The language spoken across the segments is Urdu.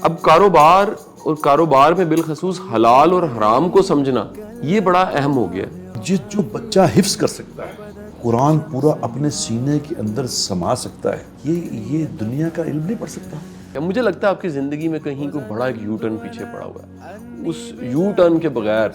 اب کاروبار اور کاروبار میں بالخصوص حلال اور حرام کو سمجھنا یہ بڑا اہم ہو گیا. جو بچہ حفظ کر سکتا ہے، قرآن پورا اپنے سینے کے اندر سما سکتا ہے، یہ دنیا کا علم نہیں پڑھ سکتا. مجھے لگتا ہے آپ کی زندگی میں کہیں کوئی بڑا ایک یو ٹرن پیچھے پڑا ہوا ہے. اس یو ٹرن کے بغیر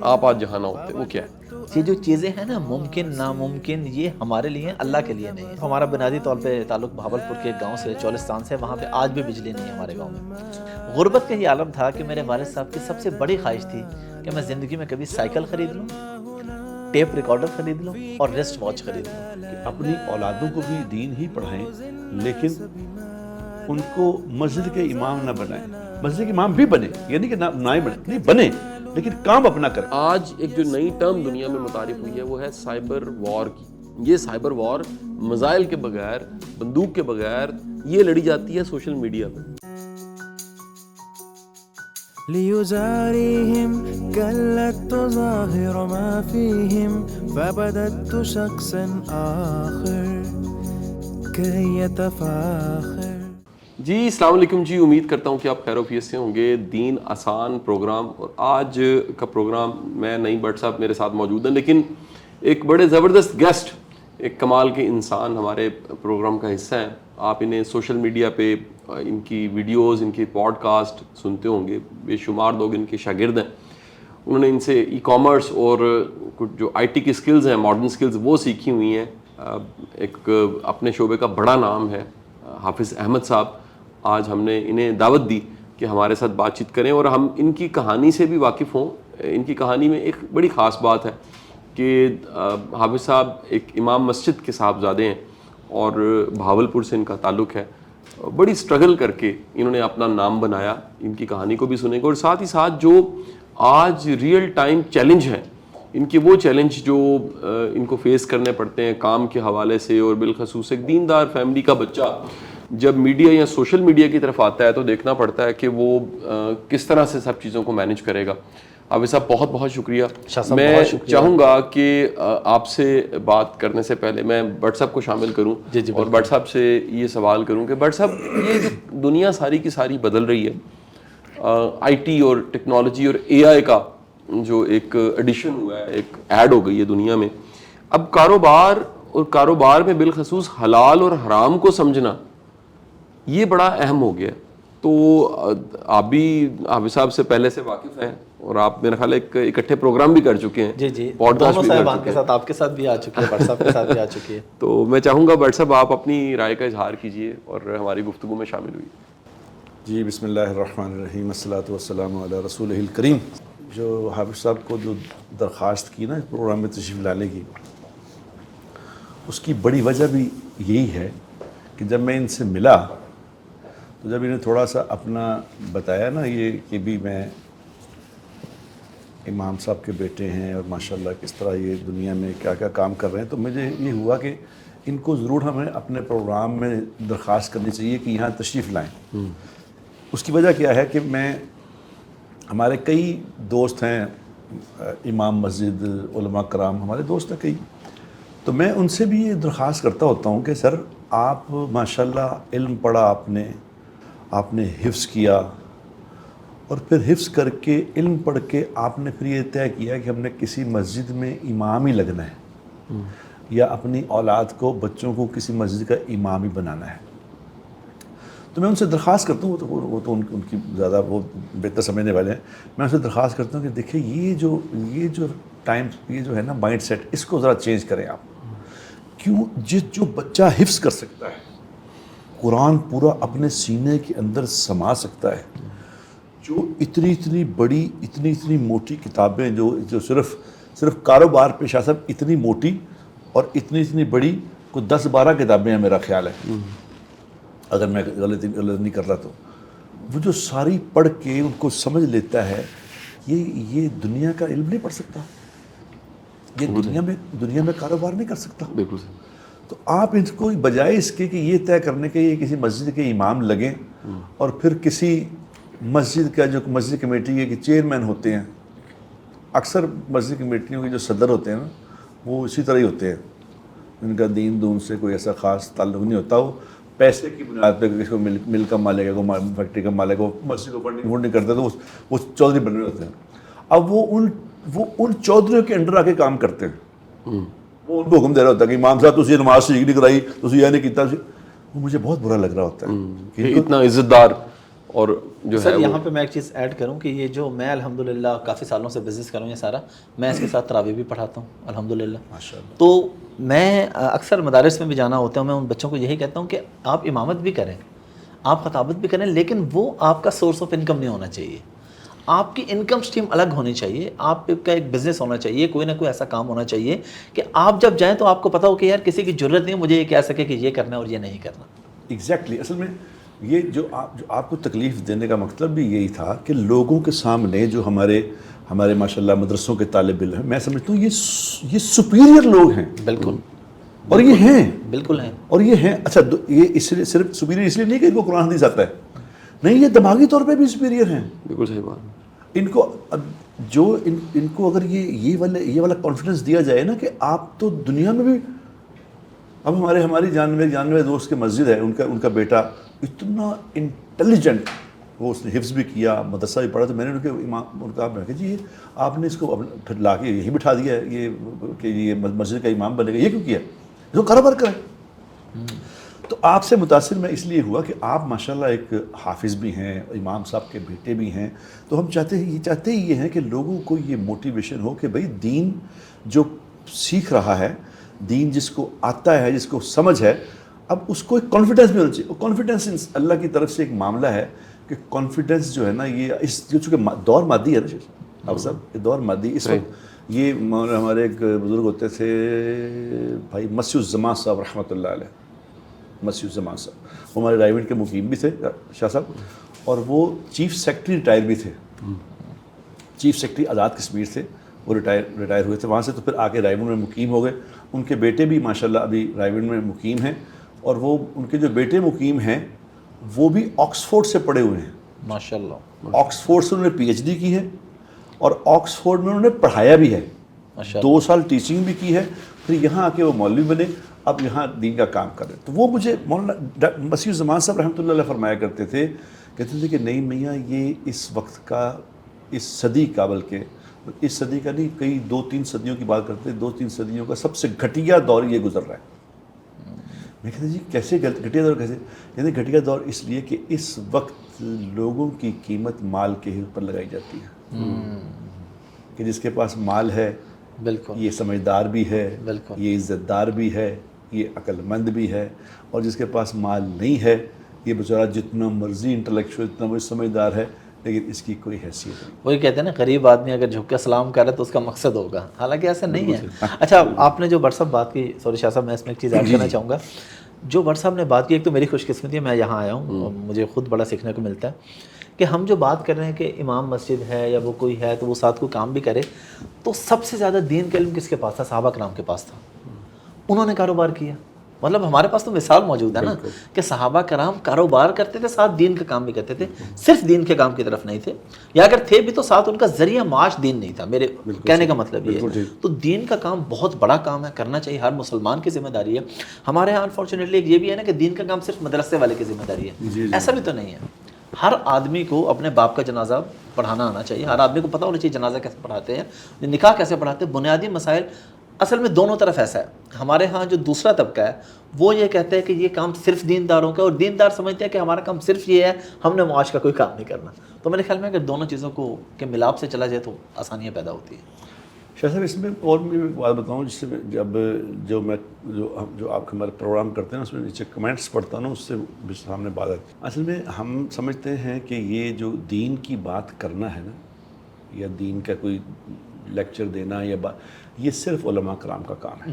آپ آج جہاں نہ ہوتے وہ کیا ہے؟ یہ جو چیزیں ہیں نا، ممکن ناممکن، یہ ہمارے لیے ہیں، اللہ کے لیے نہیں ہے. ہمارا بنیادی طور پہ تعلق بہاولپور کے ایک گاؤں سے، چولستان سے. وہاں پہ آج بھی بجلی نہیں ہے ہمارے گاؤں میں. غربت کا یہ عالم تھا کہ میرے والد صاحب کی سب سے بڑی خواہش تھی کہ میں زندگی میں کبھی سائیکل خرید لوں، ٹیپ ریکارڈر خرید لوں اور ریسٹ واچ خرید لوں. کہ اپنی اولادوں کو بھی دین ہی پڑھائیں، لیکن ان کو مسجد کے امام نہ بنائیں. مسجد کے امام بھی بنے، یہ نہیں کہ نہ ہی بنے، نہیں بنے، لیکن کام اپنا کریں. آج ایک جو نئی ٹرم دنیا میں متعارف ہوئی ہے وہ ہے سائبر وار کی. یہ سائبر وار میزائل کے بغیر، بندوق کے بغیر یہ لڑی جاتی ہے سوشل میڈیا پہ. ليزاريهم كلت تظاهر ما فيهم فبدت شخصا آخر كي يتفاخر. جی السلام علیکم جی، امید کرتا ہوں کہ آپ خیر و عافیت سے ہوں گے. دین آسان پروگرام، اور آج کا پروگرام میں نہیں، بٹ صاحب میرے ساتھ موجود ہیں، لیکن ایک بڑے زبردست گیسٹ، ایک کمال کے انسان ہمارے پروگرام کا حصہ ہیں. آپ انہیں سوشل میڈیا پہ ان کی ویڈیوز، ان کی پوڈ کاسٹ سنتے ہوں گے. بے شمار لوگ ان کے شاگرد ہیں. انہوں نے ان سے ای کامرس اور کچھ جو آئی ٹی کی سکلز ہیں، ماڈرن سکلز، وہ سیکھی ہوئی ہیں. ایک اپنے شعبے کا بڑا نام ہے حافظ احمد صاحب. آج ہم نے انہیں دعوت دی کہ ہمارے ساتھ بات چیت کریں اور ہم ان کی کہانی سے بھی واقف ہوں. ان کی کہانی میں ایک بڑی خاص بات ہے کہ حافظ صاحب ایک امام مسجد کے صاحبزادے ہیں اور بہاولپور سے ان کا تعلق ہے. بڑی سٹرگل کر کے انہوں نے اپنا نام بنایا. ان کی کہانی کو بھی سنیں گے، اور ساتھ ہی ساتھ جو آج ریئل ٹائم چیلنج ہیں ان کے، وہ چیلنج جو ان کو فیس کرنے پڑتے ہیں کام کے حوالے سے، اور بالخصوص ایک دیندار فیملی کا بچہ جب میڈیا یا سوشل میڈیا کی طرف آتا ہے تو دیکھنا پڑتا ہے کہ وہ کس طرح سے سب چیزوں کو مینیج کرے گا. حافظ صاحب بہت بہت شکریہ. میں چاہوں گا کہ آپ سے بات کرنے سے پہلے میں بٹ صاحب کو شامل کروں اور بٹ صاحب سے یہ سوال کروں کہ بٹ صاحب، یہ جو دنیا ساری کی ساری بدل رہی ہے، آئی ٹی اور ٹیکنالوجی اور اے آئی کا جو ایک ایڈیشن ہوا ہے، ایک ایڈ ہو گئی ہے دنیا میں. اب کاروبار اور کاروبار میں بالخصوص حلال اور حرام کو سمجھنا یہ بڑا اہم ہو گیا. تو آپ بھی حافظ صاحب سے پہلے سے واقف ہیں اور آپ میرا خیال ہے ایک اکٹھے پروگرام بھی کر چکے ہیں. جی پوڈ کاسٹ بھی کر چکے کے ساتھ، آپ کے ساتھ بھی آ چکی ہے، بٹ صاحب کے ساتھ بھی آ چکی ہے. تو میں چاہوں گا بٹ صاحب آپ اپنی رائے کا اظہار کیجیے اور ہماری گفتگو میں شامل ہوئی. جی بسم اللہ الرحمن الرحیم، الصلاۃ والسلام علی رسولہ الکریم. جو حافظ صاحب کو جو درخواست کی نا اس پروگرام میں تشریف لانے کی، اس کی بڑی وجہ بھی یہی ہے کہ جب میں ان سے ملا تو جب انہیں تھوڑا سا اپنا بتایا نا، یہ کہ بھی میں امام صاحب کے بیٹے ہیں اور ماشاءاللہ کس طرح یہ دنیا میں کیا کیا کام کر رہے ہیں، تو مجھے یہ ہوا کہ ان کو ضرور ہمیں اپنے پروگرام میں درخواست کرنی چاہیے کہ یہاں تشریف لائیں. اس کی وجہ کیا ہے کہ ہمارے کئی دوست ہیں، امام مسجد، علماء کرام ہمارے دوست ہیں کئی، تو میں ان سے بھی یہ درخواست کرتا ہوتا ہوں کہ سر آپ ماشاءاللہ علم پڑھا، آپ نے حفظ کیا، اور پھر حفظ کر کے علم پڑھ کے آپ نے پھر یہ طے کیا کہ ہم نے کسی مسجد میں امام ہی لگنا ہے، یا اپنی اولاد کو، بچوں کو کسی مسجد کا امام ہی بنانا ہے. تو میں ان سے درخواست کرتا ہوں، وہ تو ان کی زیادہ وہ بہتر سمجھنے والے ہیں. میں ان سے درخواست کرتا ہوں کہ دیکھیں یہ جو ٹائم، یہ جو ہے نا مائنڈ سیٹ، اس کو ذرا چینج کریں آپ. کیوں؟ جو بچہ حفظ کر سکتا ہے، قرآن پورا اپنے سینے کے اندر سما سکتا ہے، جو اتنی بڑی، اتنی موٹی کتابیں جو صرف کاروبار پیشہ صاحب اتنی موٹی اور اتنی بڑی، کوئی 10-12 کتابیں ہیں میرا خیال ہے، اگر میں غلط نہیں کر رہا تو. وہ جو ساری پڑھ کے ان کو سمجھ لیتا ہے، یہ دنیا کا علم نہیں پڑھ سکتا، یہ دنیا میں کاروبار نہیں کر سکتا. بالکل. تو آپ ان کو بجائے اس کے کہ یہ طے کرنے کے یہ کسی مسجد کے امام لگیں، اور پھر کسی مسجد کا جو مسجد کمیٹی کے چیئرمین ہوتے ہیں، اکثر مسجد کمیٹیوں کے جو صدر ہوتے ہیں نا، وہ اسی طرح ہی ہوتے ہیں، ان کا دین دون سے کوئی ایسا خاص تعلق نہیں ہوتا. پیسے کی بنیاد پہ کسی کو مل کا مالک ہے، کوئی فیکٹری کا مالک ہے، وہ مسجد کو فنڈنگ کرتے تو وہ چودھری بن رہے ہوتے ہیں. اب وہ ان چودھریوں کے انڈر آ کے کام کرتے ہیں. وہ ان کو حکم دے رہا ہوتا ہے کہ امام صاحب تسی نماز ٹھیک نہیں کرائی، تسی یہ نہیں کیتا. وہ مجھے بہت برا لگ رہا ہوتا ہے کہ اتنا عزت دار. اور جو ہے سر یہاں پہ میں ایک چیز ایڈ کروں کہ یہ جو میں الحمدللہ کافی سالوں سے بزنس کر رہا ہوں یہ سارا، میں اس کے ساتھ تراویح بھی پڑھاتا ہوں الحمدللہ. ماشاءاللہ. تو میں اکثر مدارس میں بھی جانا ہوتا ہوں، میں ان بچوں کو یہی کہتا ہوں کہ آپ امامت بھی کریں، آپ خطابت بھی کریں، لیکن وہ آپ کا سورس آف انکم نہیں ہونا چاہیے. آپ کی انکم سٹریم الگ ہونی چاہیے. آپ کا ایک بزنس ہونا چاہیے، کوئی نہ کوئی ایسا کام ہونا چاہیے کہ آپ جب جائیں تو آپ کو پتہ ہو کہ یار کسی کی ضرورت نہیں ہے مجھے یہ کہہ سکے کہ یہ کرنا ہے اور یہ نہیں کرنا. ایگزیکٹلی. اصل میں یہ جو آپ کو تکلیف دینے کا مطلب بھی یہی تھا کہ لوگوں کے سامنے جو ہمارے ماشاءاللہ مدرسوں کے طالب علم ہیں، میں سمجھتا ہوں یہ سپیریئر لوگ ہیں. بالکل. اور یہ ہیں. بالکل ہیں. اور یہ ہیں. اچھا یہ اس لیے صرف سپیریئر اس لیے نہیں کہ ان کو قرآن حدیث آتا ہے، نہیں، یہ دماغی طور پہ بھی سپیریئر ہیں. بالکل صحیح بات. ان کو اگر یہ والا کانفیڈنس دیا جائے نا کہ آپ تو دنیا میں بھی. اب ہماری جاننے دوست کے مسجد ہے، ان کا بیٹا اتنا انٹیلیجنٹ، وہ اس نے حفظ بھی کیا، مدرسہ بھی پڑھا. تو میں نے ان کا کہ جی آپ نے اس کو پھر لا کے یہی بٹھا دیا ہے یہ کہ یہ مسجد کا امام بنے گا، یہ کیوں کیا؟ اس کو کاروبار کریں. تو آپ سے متاثر میں اس لیے ہوا کہ آپ ماشاءاللہ ایک حافظ بھی ہیں، امام صاحب کے بیٹے بھی ہیں. تو ہم چاہتے ہی یہ ہیں کہ لوگوں کو یہ موٹیویشن ہو کہ بھئی دین جو سیکھ رہا ہے، دین جس کو آتا ہے، جس کو سمجھ ہے، اب اس کو ایک کانفیڈنس بھی ہونا چاہیے. کانفیڈنس اللہ کی طرف سے ایک معاملہ ہے کہ کانفیڈنس جو ہے نا یہ چونکہ دور مادی ہے نا اب صاحب، یہ دور مادی. اس وقت یہ ہمارے ایک بزرگ ہوتے تھے بھائی مسیح الزمان صاحب رحمۃ اللہ علیہ. مسیح الزمان صاحب وہ ہمارے رائیونٹ کے مقیم بھی تھے شاہ صاحب، اور وہ چیف سیکرٹری ریٹائر بھی تھے. چیف سیکرٹری آزاد کشمیر تھے، وہ ریٹائر ہوئے تھے وہاں سے. تو پھر آ کے رائیونٹ میں مقیم ہو گئے. ان کے بیٹے بھی ماشاءاللہ ابھی رائیونٹ میں مقیم ہیں، اور وہ ان کے جو بیٹے مقیم ہیں وہ بھی آکسفورڈ سے پڑھے ہوئے ہیں. ماشاءاللہ. آکسفورڈ سے انہوں نے پی ایچ ڈی کی ہے، اور آکسفورڈ میں انہوں نے پڑھایا بھی ہے. 2 سال ٹیچنگ بھی کی ہے. پھر یہاں آ کے وہ مولوی بنے، اب یہاں دین کا کام کر رہے. تو وہ مجھے مولانا مسیح الزمان صاحب رحمۃ اللہ علیہ فرمایا کرتے تھے کہ نہیں میاں یہ اس وقت کا، اس صدی کا، بلکہ اس صدی کا نہیں، کئی 2-3 صدیوں کی بات کرتے ہیں، 2-3 صدیوں کا سب سے گھٹیا دور یہ گزر رہا ہے. میں کہتے جی کیسے گھٹیا دور؟ کیسے کہتے گھٹیا دور؟ اس لیے کہ اس وقت لوگوں کی قیمت مال کے اوپر لگائی جاتی ہے. کہ جس کے پاس مال ہے بالکل یہ سمجھدار بھی ہے، بالکل یہ عزت دار بھی ہے، یہ عقل مند بھی ہے. اور جس کے پاس مال نہیں ہے یہ بیچارہ جتنا مرضی انٹلیکچوئل، جتنا مرضی سمجھدار ہے، لیکن اس کی کوئی حیثیت نہیں. وہی کہتے ہیں نا غریب آدمی اگر جھک کے سلام کرے تو اس کا مقصد ہوگا، حالانکہ ایسا نہیں ہے. اچھا آپ نے جو بٹ صاحب بات کی، سوری شاہ صاحب میں اس میں ایک چیز ایڈ کرنا چاہوں گا. جو بٹ صاحب نے بات کی، ایک تو میری خوش قسمتی ہے میں یہاں آیا ہوں اور مجھے خود بڑا سیکھنے کو ملتا ہے کہ ہم جو بات کر رہے ہیں کہ امام مسجد ہے یا وہ کوئی ہے تو وہ ساتھ کوئی کام بھی کرے. تو سب سے زیادہ دین کا علم کس کے پاس تھا؟ صحابہ کرام کے پاس تھا. انہوں نے کاروبار کیا. مطلب ہمارے پاس تو مثال موجود ہے نا کہ صحابہ کرام کاروبار کرتے تھے، ساتھ دین کا کام بھی کرتے تھے. صرف دین کے کام کی طرف نہیں تھے، یا اگر تھے بھی تو ساتھ ان کا ذریعہ معاش دین نہیں تھا. میرے کہنے کا مطلب یہ ہے. تو دین کا کام بہت بڑا کام ہے، کرنا چاہیے، ہر مسلمان کی ذمہ داری ہے. ہمارے یہاں انفارچونیٹلی یہ بھی ہے نا کہ دین کا کام صرف مدرسے والے کی ذمہ داری ہے. ایسا بھی تو نہیں ہے. ہر آدمی کو اپنے باپ کا جنازہ پڑھانا آنا چاہیے. ہر آدمی کو پتہ ہونا چاہیے جنازہ کیسے پڑھاتے ہیں، نکاح کیسے پڑھاتے ہیں. بنیادی مسائل اصل میں دونوں طرف ایسا ہے. ہمارے ہاں جو دوسرا طبقہ ہے وہ یہ کہتا ہے کہ یہ کام صرف دینداروں کا، اور دیندار سمجھتے ہیں کہ ہمارا کام صرف یہ ہے، ہم نے معاش کا کوئی کام نہیں کرنا. تو میرے خیال میں اگر دونوں چیزوں کو کے ملاپ سے چلا جائے تو آسانیاں پیدا ہوتی ہیں. شاہ صاحب اس میں اور بھی ایک بات بتاؤں، جس سے جب جو آپ ہمارے پروگرام کرتے ہیں اس میں نیچے کمنٹس پڑھتا ہوں نا، اس سے بھی سامنے بات آتی ہے. اصل میں ہم سمجھتے ہیں کہ یہ جو دین کی بات کرنا ہے نا، یا دین کا کوئی لیکچر دینا یا بات، یہ صرف علماء کرام کا کام ہے،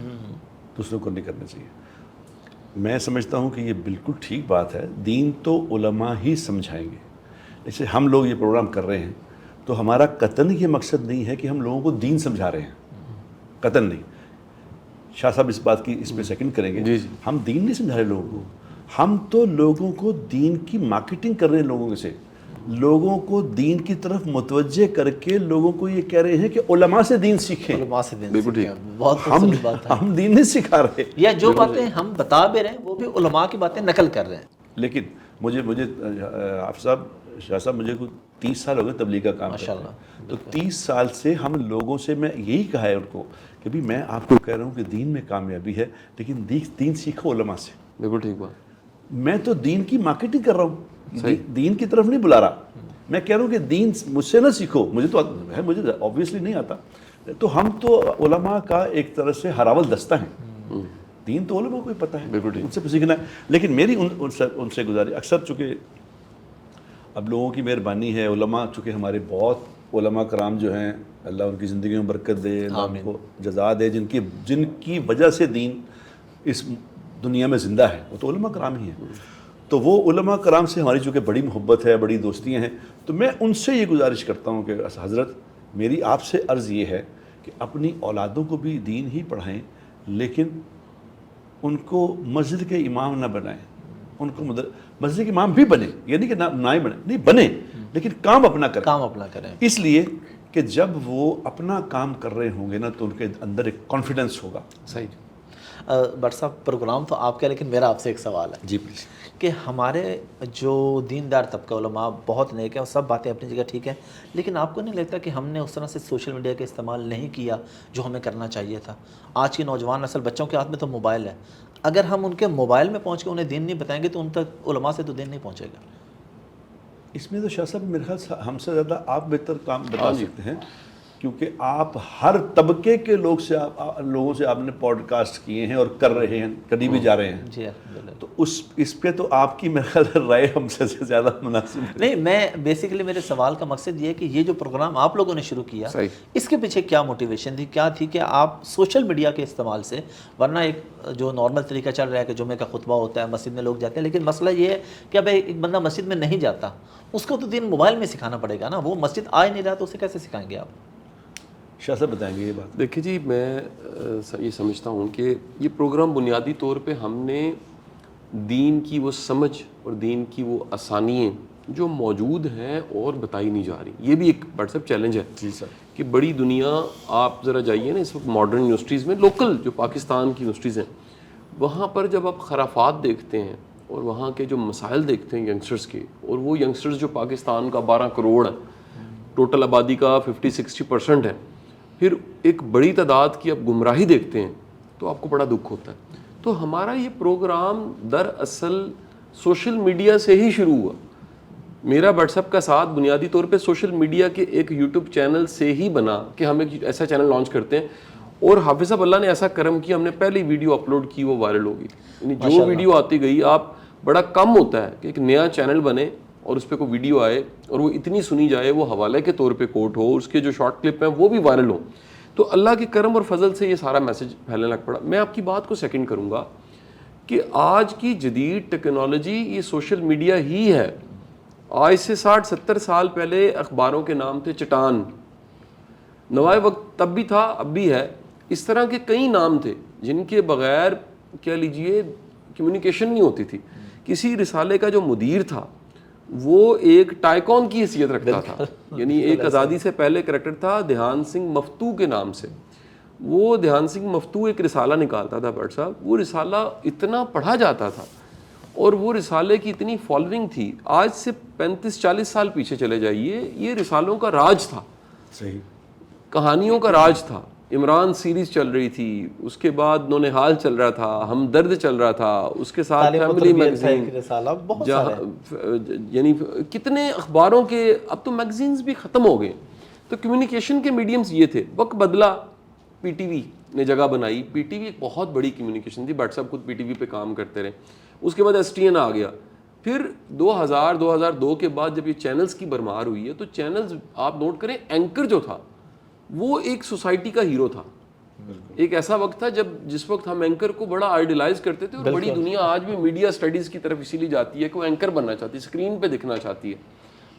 دوسروں کو نہیں کرنا چاہیے. میں سمجھتا ہوں کہ یہ بالکل ٹھیک بات ہے. دین تو علماء ہی سمجھائیں گے. جیسے ہم لوگ یہ پروگرام کر رہے ہیں تو ہمارا قطعاً یہ مقصد نہیں ہے کہ ہم لوگوں کو دین سمجھا رہے ہیں، قطعاً نہیں. شاہ صاحب اس بات کی اس پہ سیکنڈ کریں گے. ہم دین نہیں سمجھا رہے لوگوں کو، ہم تو لوگوں کو دین کی مارکیٹنگ کر رہے ہیں لوگوں سے. لوگوں کو دین کی طرف متوجہ کر کے لوگوں کو یہ کہہ رہے ہیں کہ علماء سے دین سیکھیں. علماء سے دین بالکل سیکھیں. بہت خوبصورت بات ہے. ہم دین نہیں سکھا رہے, یا جو باتیں ہم بتا بھی رہے ہیں وہ بھی علماء کی باتیں نقل کر رہے ہیں. لیکن مجھے حافظ صاحب, شاہ صاحب, مجھے کوئی 30 سال ہو گئے تبلیغ کا کام کرتے ہیں. تو 30 سال سے ہم لوگوں سے میں یہی کہا ہے ان کو کہ بھی میں آپ کو کہہ رہا ہوں کہ دین میں کامیابی ہے, لیکن دین سیکھو علماء سے. بالکل ٹھیک بات. میں تو دین کی مارکیٹنگ کر رہا ہوں, دین کی طرف نہیں بلا رہا. میں کہہ رہا ہوں کہ دین مجھ سے نہ سیکھو, مجھے تو ہے, مجھے اوبویسلی نہیں آتا. تو ہم تو علماء کا ایک طرح سے ہراول دستہ ہیں. دین تو علماء کو ہی پتہ ہے, ان سے سیکھنا ہے. لیکن میری ان سے گزارش, اکثر چونکہ اب لوگوں کی مہربانی ہے, علماء چونکہ ہمارے بہت علماء کرام جو ہیں, اللہ ان کی زندگی میں برکت دے, اللہ ان کو جزا دے, جن کی وجہ سے دین اس دنیا میں زندہ ہے, وہ تو علماء کرام ہی ہیں. تو وہ علماء کرام سے ہماری چونکہ بڑی محبت ہے, بڑی دوستیاں ہیں, تو میں ان سے یہ گزارش کرتا ہوں کہ حضرت میری آپ سے عرض یہ ہے کہ اپنی اولادوں کو بھی دین ہی پڑھائیں, لیکن ان کو مسجد کے امام نہ بنائیں. ان کو مسجد کے امام بھی بنے, یعنی کہ نہ ہی بنے, نہیں بنے, لیکن کام اپنا کریں. اس لیے کہ جب وہ اپنا کام کر رہے ہوں گے نا تو ان کے اندر ایک کانفیڈنس ہوگا. صحیح. بٹ صاحب پروگرام تو آپ کا, لیکن میرا آپ سے ایک سوال ہے. جی پلیز. کہ ہمارے جو دیندار طبقہ علماء بہت نیک ہیں, اور سب باتیں اپنی جگہ ٹھیک ہیں, لیکن آپ کو نہیں لگتا کہ ہم نے اس طرح سے سوشل میڈیا کا استعمال نہیں کیا جو ہمیں کرنا چاہیے تھا؟ آج کی نوجوان نسل, بچوں کے ہاتھ میں تو موبائل ہے, اگر ہم ان کے موبائل میں پہنچ کے انہیں دین نہیں بتائیں گے تو ان تک علماء سے تو دین نہیں پہنچے گا. اس میں تو شاہ صاحب میرے خیال سے ہم سے زیادہ آپ بہتر کام بتا سکتے ہیں, کیونکہ آپ ہر طبقے کے لوگوں سے آپ نے پوڈ کاسٹ کیے ہیں اور کر رہے ہیں, کبھی بھی جا رہے ہیں. جی الحمدللہ. تو اس پہ تو آپ کی میرے خیال رائے ہم سے زیادہ مناسب ہے. نہیں, میں بیسیکلی میرے سوال کا مقصد یہ ہے کہ یہ جو پروگرام آپ لوگوں نے شروع کیا, اس کے پیچھے کیا موٹیویشن تھی, کیا تھی کہ آپ سوشل میڈیا کے استعمال سے, ورنہ ایک جو نارمل طریقہ چل رہا ہے کہ جمعے کا خطبہ ہوتا ہے, مسجد میں لوگ جاتے ہیں, لیکن مسئلہ یہ ہے کہ اب ایک بندہ مسجد میں نہیں جاتا, اس کو تو دین موبائل میں سکھانا پڑے گا نا, وہ مسجد آ ہی نہیں رہا تو اسے کیسے سکھائیں گے آپ؟ شاہ صاحب بتائیں گے یہ بات. دیکھیے جی, میں یہ سمجھتا ہوں کہ یہ پروگرام بنیادی طور پہ ہم نے دین کی وہ سمجھ اور دین کی وہ آسانیاں جو موجود ہیں اور بتائی نہیں جا رہی, یہ بھی ایک بڑا چیلنج ہے. جی سر. کہ بڑی دنیا, آپ ذرا جائیے نا اس وقت ماڈرن یونیورسٹیز میں, لوکل جو پاکستان کی یونیورسٹیز ہیں, وہاں پر جب آپ خرافات دیکھتے ہیں اور وہاں کے جو مسائل دیکھتے ہیں ینگسٹرز کے, اور وہ ینگسٹرز جو پاکستان کا 12 کروڑ ہے, ٹوٹل آبادی کا 50-60% ہے, پھر ایک بڑی تعداد کی آپ گمراہی دیکھتے ہیں تو آپ کو بڑا دکھ ہوتا ہے. تو ہمارا یہ پروگرام دراصل سوشل میڈیا سے ہی شروع ہوا. میرا واٹس ایپ کا ساتھ بنیادی طور پہ سوشل میڈیا کے ایک یوٹیوب چینل سے ہی بنا کہ ہم ایک ایسا چینل لانچ کرتے ہیں, اور حافظ صاحب اللہ نے ایسا کرم کیا, ہم نے پہلی ویڈیو اپلوڈ کی وہ وائرل ہوگی. یعنی جو ویڈیو آتی گئی, آپ بڑا کم ہوتا ہے کہ ایک نیا چینل بنے اور اس پہ کوئی ویڈیو آئے اور وہ اتنی سنی جائے, وہ حوالے کے طور پہ کوٹ ہو, اس کے جو شارٹ کلپ ہیں وہ بھی وائرل ہوں. تو اللہ کے کرم اور فضل سے یہ سارا میسج پھیلنے لگ پڑا. میں آپ کی بات کو سیکنڈ کروں گا کہ آج کی جدید ٹیکنالوجی یہ سوشل میڈیا ہی ہے. آج سے 60-70 سال پہلے اخباروں کے نام تھے چٹان, نوائے وقت تب بھی تھا, اب بھی ہے. اس طرح کے کئی نام تھے جن کے بغیر کہہ لیجئے کمیونیکیشن نہیں ہوتی تھی. کسی رسالے کا جو مدیر تھا وہ ایک ٹائیکون کی حیثیت رکھتا تھا, یعنی ایک آزادی سے پہلے کریکٹر تھا دھیان سنگھ مفتو کے نام سے. وہ دھیان سنگھ مفتو ایک رسالہ نکالتا تھا بٹ صاحب, وہ رسالہ اتنا پڑھا جاتا تھا اور وہ رسالے کی اتنی فالوئنگ تھی. آج سے 35-40 سال پیچھے چلے جائیے, یہ رسالوں کا راج تھا, صحیح, کہانیوں کا راج تھا. عمران سیریز چل رہی تھی, اس کے بعد نونہال چل رہا تھا, ہمدرد چل رہا تھا, اس کے ساتھ فیملی میگزین, یعنی کتنے اخباروں کے, اب تو میگزینز بھی ختم ہو گئے. تو کمیونیکیشن کے میڈیمز یہ تھے. وقت بدلا, پی ٹی وی نے جگہ بنائی. پی ٹی وی ایک بہت بڑی کمیونیکیشن تھی, بٹ صاحب خود پی ٹی وی پہ کام کرتے رہے. اس کے بعد ایس ٹی این آ گیا. پھر 2000-2002 کے بعد جب یہ چینلز کی بھرمار ہوئی ہے, تو چینلز آپ نوٹ کریں, اینکر جو تھا وہ ایک سوسائٹی کا ہیرو تھا. ایک ایسا وقت تھا جس وقت ہم اینکر کو بڑا آئیڈیلائز کرتے تھے, اور بڑی دنیا آج بھی میڈیا سٹڈیز کی طرف اسی لیے جاتی ہے کہ وہ اینکر بننا چاہتی ہے, اسکرین پہ دکھنا چاہتی ہے.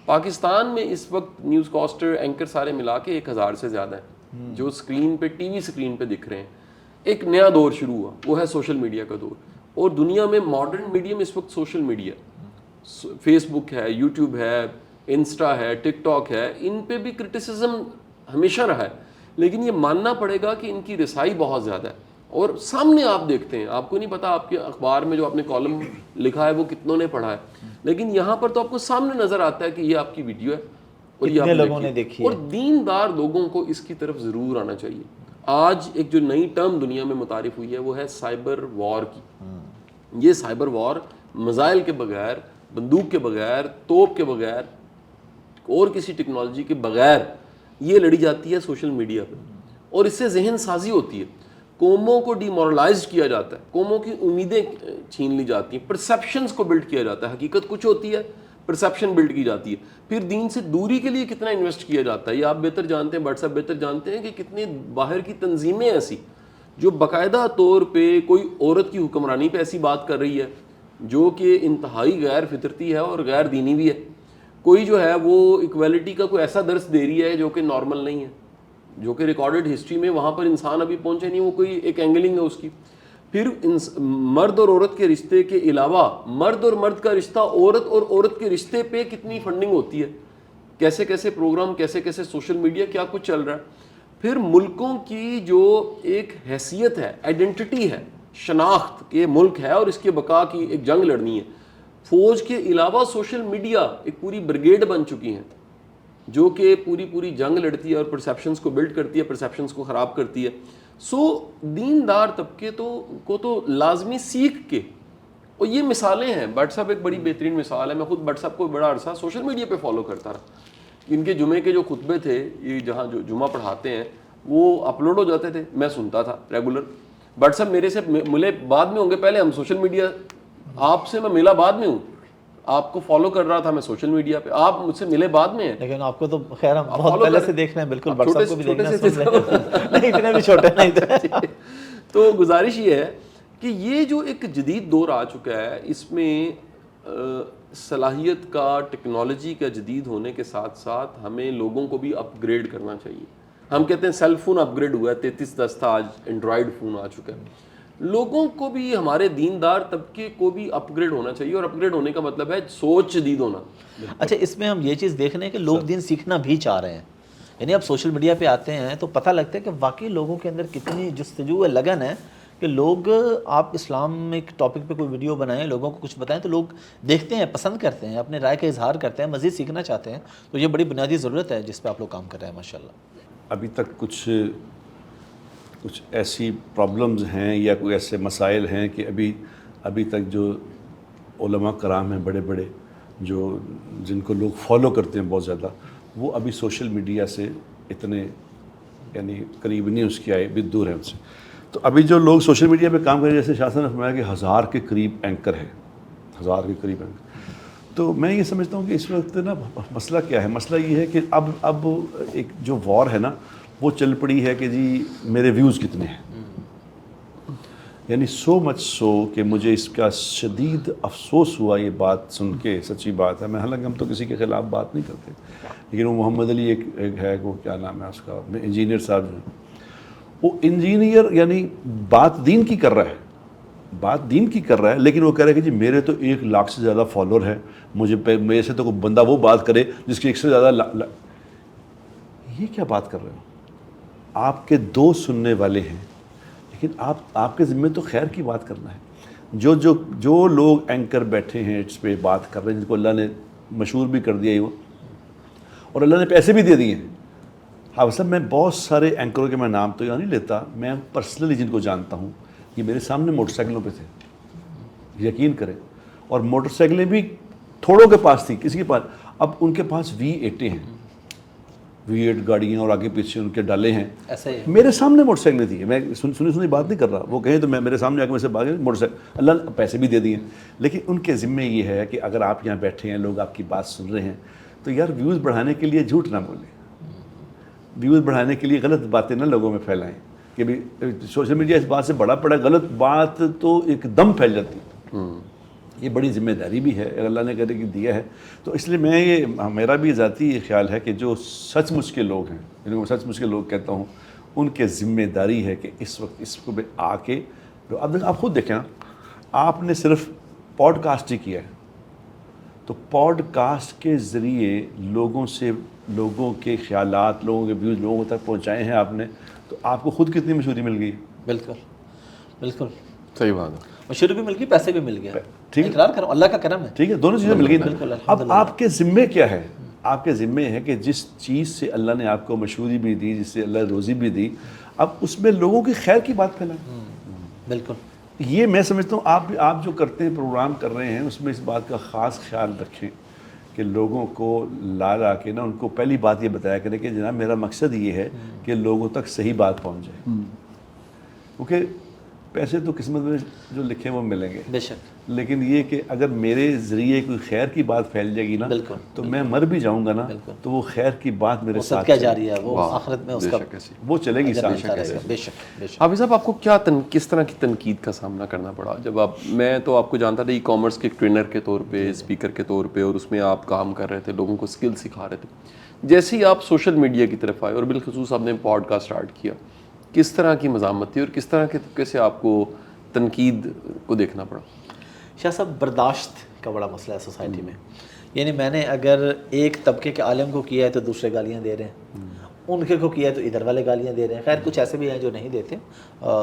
پاکستان میں اس وقت نیوز کاسٹر اینکر سارے ملا کے 1000 سے زیادہ ہیں جو اسکرین پہ, ٹی وی اسکرین پہ دکھ رہے ہیں. ایک نیا دور شروع ہوا, وہ ہے سوشل میڈیا کا دور. اور دنیا میں ماڈرن میڈیم اس وقت سوشل میڈیا, فیس بک ہے, یوٹیوب ہے, انسٹا ہے, ٹک ٹاک ہے, ان پہ بھی کرٹیسزم ہمیشہ رہا ہے, لیکن یہ ماننا پڑے گا کہ ان کی رسائی بہت زیادہ ہے. اور سامنے آپ دیکھتے ہیں, آپ کو نہیں پتا آپ کے اخبار میں جو آپ نے کالم لکھا ہے وہ کتنوں نے پڑھا ہے, لیکن یہاں پر تو آپ کو سامنے نظر آتا ہے کہ یہ آپ کی ویڈیو ہے اور یہ کتنے لوگوں نے دیکھی ہے. اور دیندار لوگوں کو اس کی طرف ضرور آنا چاہیے. آج ایک جو نئی ٹرم دنیا میں متعارف ہوئی ہے وہ ہے سائبر وار کی. یہ سائبر وار میزائل کے بغیر, بندوق کے بغیر, توپ کے بغیر اور کسی ٹیکنالوجی کے بغیر یہ لڑی جاتی ہے سوشل میڈیا پہ, اور اس سے ذہن سازی ہوتی ہے, قوموں کو ڈی مورلائز کیا جاتا ہے, قوموں کی امیدیں چھین لی جاتی ہیں, پرسیپشنز کو بلڈ کیا جاتا ہے. حقیقت کچھ ہوتی ہے, پرسیپشن بلڈ کی جاتی ہے. پھر دین سے دوری کے لیے کتنا انویسٹ کیا جاتا ہے یہ آپ بہتر جانتے ہیں, واٹس ایپ بہتر جانتے ہیں کہ کتنی باہر کی تنظیمیں ایسی جو باقاعدہ طور پہ کوئی عورت کی حکمرانی پہ ایسی بات کر رہی ہے جو کہ انتہائی غیر فطرتی ہے اور غیر دینی بھی ہے. کوئی جو ہے وہ ایکویلٹی کا کوئی ایسا درس دے رہی ہے جو کہ نارمل نہیں ہے, جو کہ ریکارڈڈ ہسٹری میں وہاں پر انسان ابھی پہنچے نہیں, وہ کوئی ایک اینگلنگ ہے اس کی. پھر مرد اور عورت کے رشتے کے علاوہ مرد اور مرد کا رشتہ, عورت اور عورت کے رشتے پہ کتنی فنڈنگ ہوتی ہے, کیسے کیسے پروگرام, کیسے کیسے سوشل میڈیا, کیا کچھ چل رہا ہے. پھر ملکوں کی جو ایک حیثیت ہے, آئیڈینٹی ہے, شناخت کہ یہ ملک ہے اور اس کے بقا کی ایک جنگ لڑنی ہے. فوج کے علاوہ سوشل میڈیا ایک پوری بریگیڈ بن چکی ہیں جو کہ پوری جنگ لڑتی ہے اور پرسیپشنز کو بلڈ کرتی ہے, پرسیپشنز کو خراب کرتی ہے. دیندار طبقے کو تو لازمی سیکھ کے, اور یہ مثالیں ہیں. واٹس ایپ ایک بڑی بہترین مثال ہے. میں خود واٹس ایپ کو بڑا عرصہ سوشل میڈیا پہ فالو کرتا رہا. ان کے جمعے کے جو خطبے تھے, یہ جہاں جو جمعہ پڑھاتے ہیں وہ اپلوڈ ہو جاتے تھے, میں سنتا تھا ریگولر. واٹس ایپ میرے سے ملے بعد میں ہوں گے, پہلے ہم سوشل میڈیا, آپ سے میں ملا بعد میں ہوں, آپ کو فالو کر رہا تھا میں سوشل میڈیا پہ, آپ مجھ سے ملے بعد میں ہیں. لیکن آپ کو تو خیر ہم بہت پہلے سے دیکھ رہے ہیں, بالکل واٹس ایپ کو بھی دیکھنا نہیں, اتنے بھی چھوٹے نہیں تھے. تو گزارش یہ ہے کہ یہ جو ایک جدید دور آ چکا ہے, اس میں صلاحیت کا, ٹیکنالوجی کا جدید ہونے کے ساتھ ساتھ ہمیں لوگوں کو بھی اپ گریڈ کرنا چاہیے. ہم کہتے ہیں سیل فون اپ گریڈ ہوا ہے, 3310 تھا, آج اینڈرائڈ فون آ چکا ہے. لوگوں کو بھی, ہمارے دیندار طبقے کو بھی اپ گریڈ ہونا چاہیے, اور اپ گریڈ ہونے کا مطلب ہے سوچ جدید ہونا. اچھا, اس میں ہم یہ چیز دیکھ رہے ہیں کہ لوگ دین سیکھنا بھی چاہ رہے ہیں. یعنی اب سوشل میڈیا پہ آتے ہیں تو پتہ لگتا ہے کہ واقعی لوگوں کے اندر کتنی جستجو ہے, لگن ہے کہ لوگ, آپ اسلامک ٹاپک پہ کوئی ویڈیو بنائیں, لوگوں کو کچھ بتائیں تو لوگ دیکھتے ہیں, پسند کرتے ہیں, اپنے رائے کا اظہار کرتے ہیں, مزید سیکھنا چاہتے ہیں. تو یہ بڑی بنیادی ضرورت ہے جس پہ آپ لوگ کام کر رہے ہیں ماشاءاللہ. ابھی تک کچھ ایسی پرابلمز ہیں یا کوئی ایسے مسائل ہیں کہ ابھی تک جو علماء کرام ہیں بڑے بڑے, جو جن کو لوگ فالو کرتے ہیں بہت زیادہ, وہ ابھی سوشل میڈیا سے اتنے یعنی قریب نہیں اس کی آئے, بھی دور ہیں ان سے. تو ابھی جو لوگ سوشل میڈیا پہ کام کر رہے ہیں, جیسے شاہ صاحب نے فرمایا کہ 1000 کے قریب اینکر ہے, 1000 کے قریب اینکر. تو میں یہ سمجھتا ہوں کہ اس وقت نا مسئلہ کیا ہے, مسئلہ یہ ہے کہ اب ایک جو وار ہے نا وہ چل پڑی ہے کہ جی میرے ویوز کتنے ہیں. یعنی سو مچ سو کہ مجھے اس کا شدید افسوس ہوا یہ بات سن کے, سچی بات ہے. میں حالانکہ ہم تو کسی کے خلاف بات نہیں کرتے, لیکن وہ محمد علی ایک ہے, وہ کیا نام ہے اس کا, انجینئر صاحب جو ہیں, وہ انجینئر یعنی بات دین کی کر رہا ہے, لیکن وہ کہہ رہا ہے کہ جی میرے تو 1 لاکھ سے زیادہ فالوور ہیں, میرے سے تو کوئی بندہ وہ بات کرے جس کے 1 سے زیادہ یہ کیا بات کر رہے ہو. آپ کے 2 سننے والے ہیں, لیکن آپ کے ذمہ تو خیر کی بات کرنا ہے. جو لوگ اینکر بیٹھے ہیں اس پہ بات کر رہے ہیں, جن کو اللہ نے مشہور بھی کر دیا ہے وہ, اور اللہ نے پیسے بھی دے دیے ہیں. ہاں صاحب, میں بہت سارے اینکروں کے میں نام تو یہاں نہیں لیتا, میں پرسنلی جن کو جانتا ہوں, یہ میرے سامنے موٹر سائیکلوں پہ تھے, یقین کریں, اور موٹر سائیکلیں بھی تھوڑوں کے پاس تھی, کسی کے پاس. اب ان کے پاس V8 ہیں, V8 گاڑیاں, اور آگے پیچھے ان کے ڈالے ہیں. میرے سامنے موٹر سائیکلیں تھی, میں سنی بات نہیں کر رہا, وہ کہیں تو میں میرے سامنے آ کے میں سے بھاگے موٹر سائیکل, اللہ نے پیسے بھی دے دیے. لیکن ان کے ذمے یہ ہے کہ اگر آپ یہاں بیٹھے ہیں, لوگ آپ کی بات سن رہے ہیں, تو یار ویوز بڑھانے کے لیے جھوٹ نہ بولیں, ویوز بڑھانے کے لیے غلط باتیں نہ لوگوں میں پھیلائیں کہ بھی سوشل میڈیا اس بات سے بڑا پڑا, غلط بات تو ایک دم پھیل جاتی ہے. یہ بڑی ذمہ داری بھی ہے, اللہ نے کہتے کہ دیا ہے. تو اس لیے میرا بھی ذاتی یہ خیال ہے کہ جو سچ مچ کے لوگ ہیں, جن کو سچ مچ کے لوگ کہتا ہوں, ان کے ذمہ داری ہے کہ اس وقت اس کو آ کے, آپ خود دیکھیں نا, آپ نے صرف پوڈ کاسٹ ہی کیا ہے, تو پوڈ کاسٹ کے ذریعے لوگوں سے لوگوں کے خیالات لوگوں کے ویوز لوگوں تک پہنچائے ہیں آپ نے, تو آپ کو خود کتنی مشہوری مل گئی. بالکل بالکل صحیح بات ہے. مشہوری بھی مل گئی, پیسے بھی مل گئے. ٹھیک ہے, اقرار کرو اللہ کا کرم ہے. ٹھیک ہے, دونوں چیزیں مل گئی. بالکل اب آپ کے ذمے کیا ہے؟ آپ کے ذمے ہے کہ جس چیز سے اللہ نے آپ کو مشہوری بھی دی, جس سے اللہ نے روزی بھی دی, اب اس میں لوگوں کی خیر کی بات پھیلائیں. بالکل. یہ میں سمجھتا ہوں آپ جو کرتے ہیں, پروگرام کر رہے ہیں, اس میں اس بات کا خاص خیال رکھیں کہ لوگوں کو لا کے نا ان کو پہلی بات یہ بتایا کریں کہ جناب میرا مقصد یہ ہے کہ لوگوں تک صحیح بات پہنچ جائے, کیونکہ پیسے تو قسمت میں جو لکھے وہ ملیں گے بے شک, لیکن یہ کہ اگر میرے ذریعے کوئی خیر کی بات پھیل جائے گی نا, بالکل, تو میں مر بھی جاؤں گا نا, تو وہ خیر کی بات میرے ساتھ کیا جاری ہے, وہ آخرت میں اس کا وہ چلے گی ساتھ. بے شک بے شک. حافظ صاحب, آپ کو کیا کس طرح کی تنقید کا سامنا کرنا پڑا جب میں تو آپ کو جانتا تھا ای کامرس کے ٹرینر کے طور پہ, اسپیکر کے طور پہ, اور اس میں آپ کام کر رہے تھے, لوگوں کو اسکل سکھا رہے تھے. جیسے ہی آپ سوشل میڈیا کی طرف آئے اور بالخصوص آپ نے پوڈ کاسٹ اسٹارٹ کیا, کس طرح کی مزاحمت تھی اور کس طرح کے طریقے سے آپ کو تنقید کو دیکھنا پڑا؟ شاہ صاحب, برداشت کا بڑا مسئلہ ہے سوسائٹی میں. یعنی میں نے اگر ایک طبقے کے عالم کو کیا ہے تو دوسرے گالیاں دے رہے ہیں, ان کے کو کیا ہے تو ادھر والے گالیاں دے رہے ہیں. خیر کچھ ایسے بھی ہیں جو نہیں دیتے,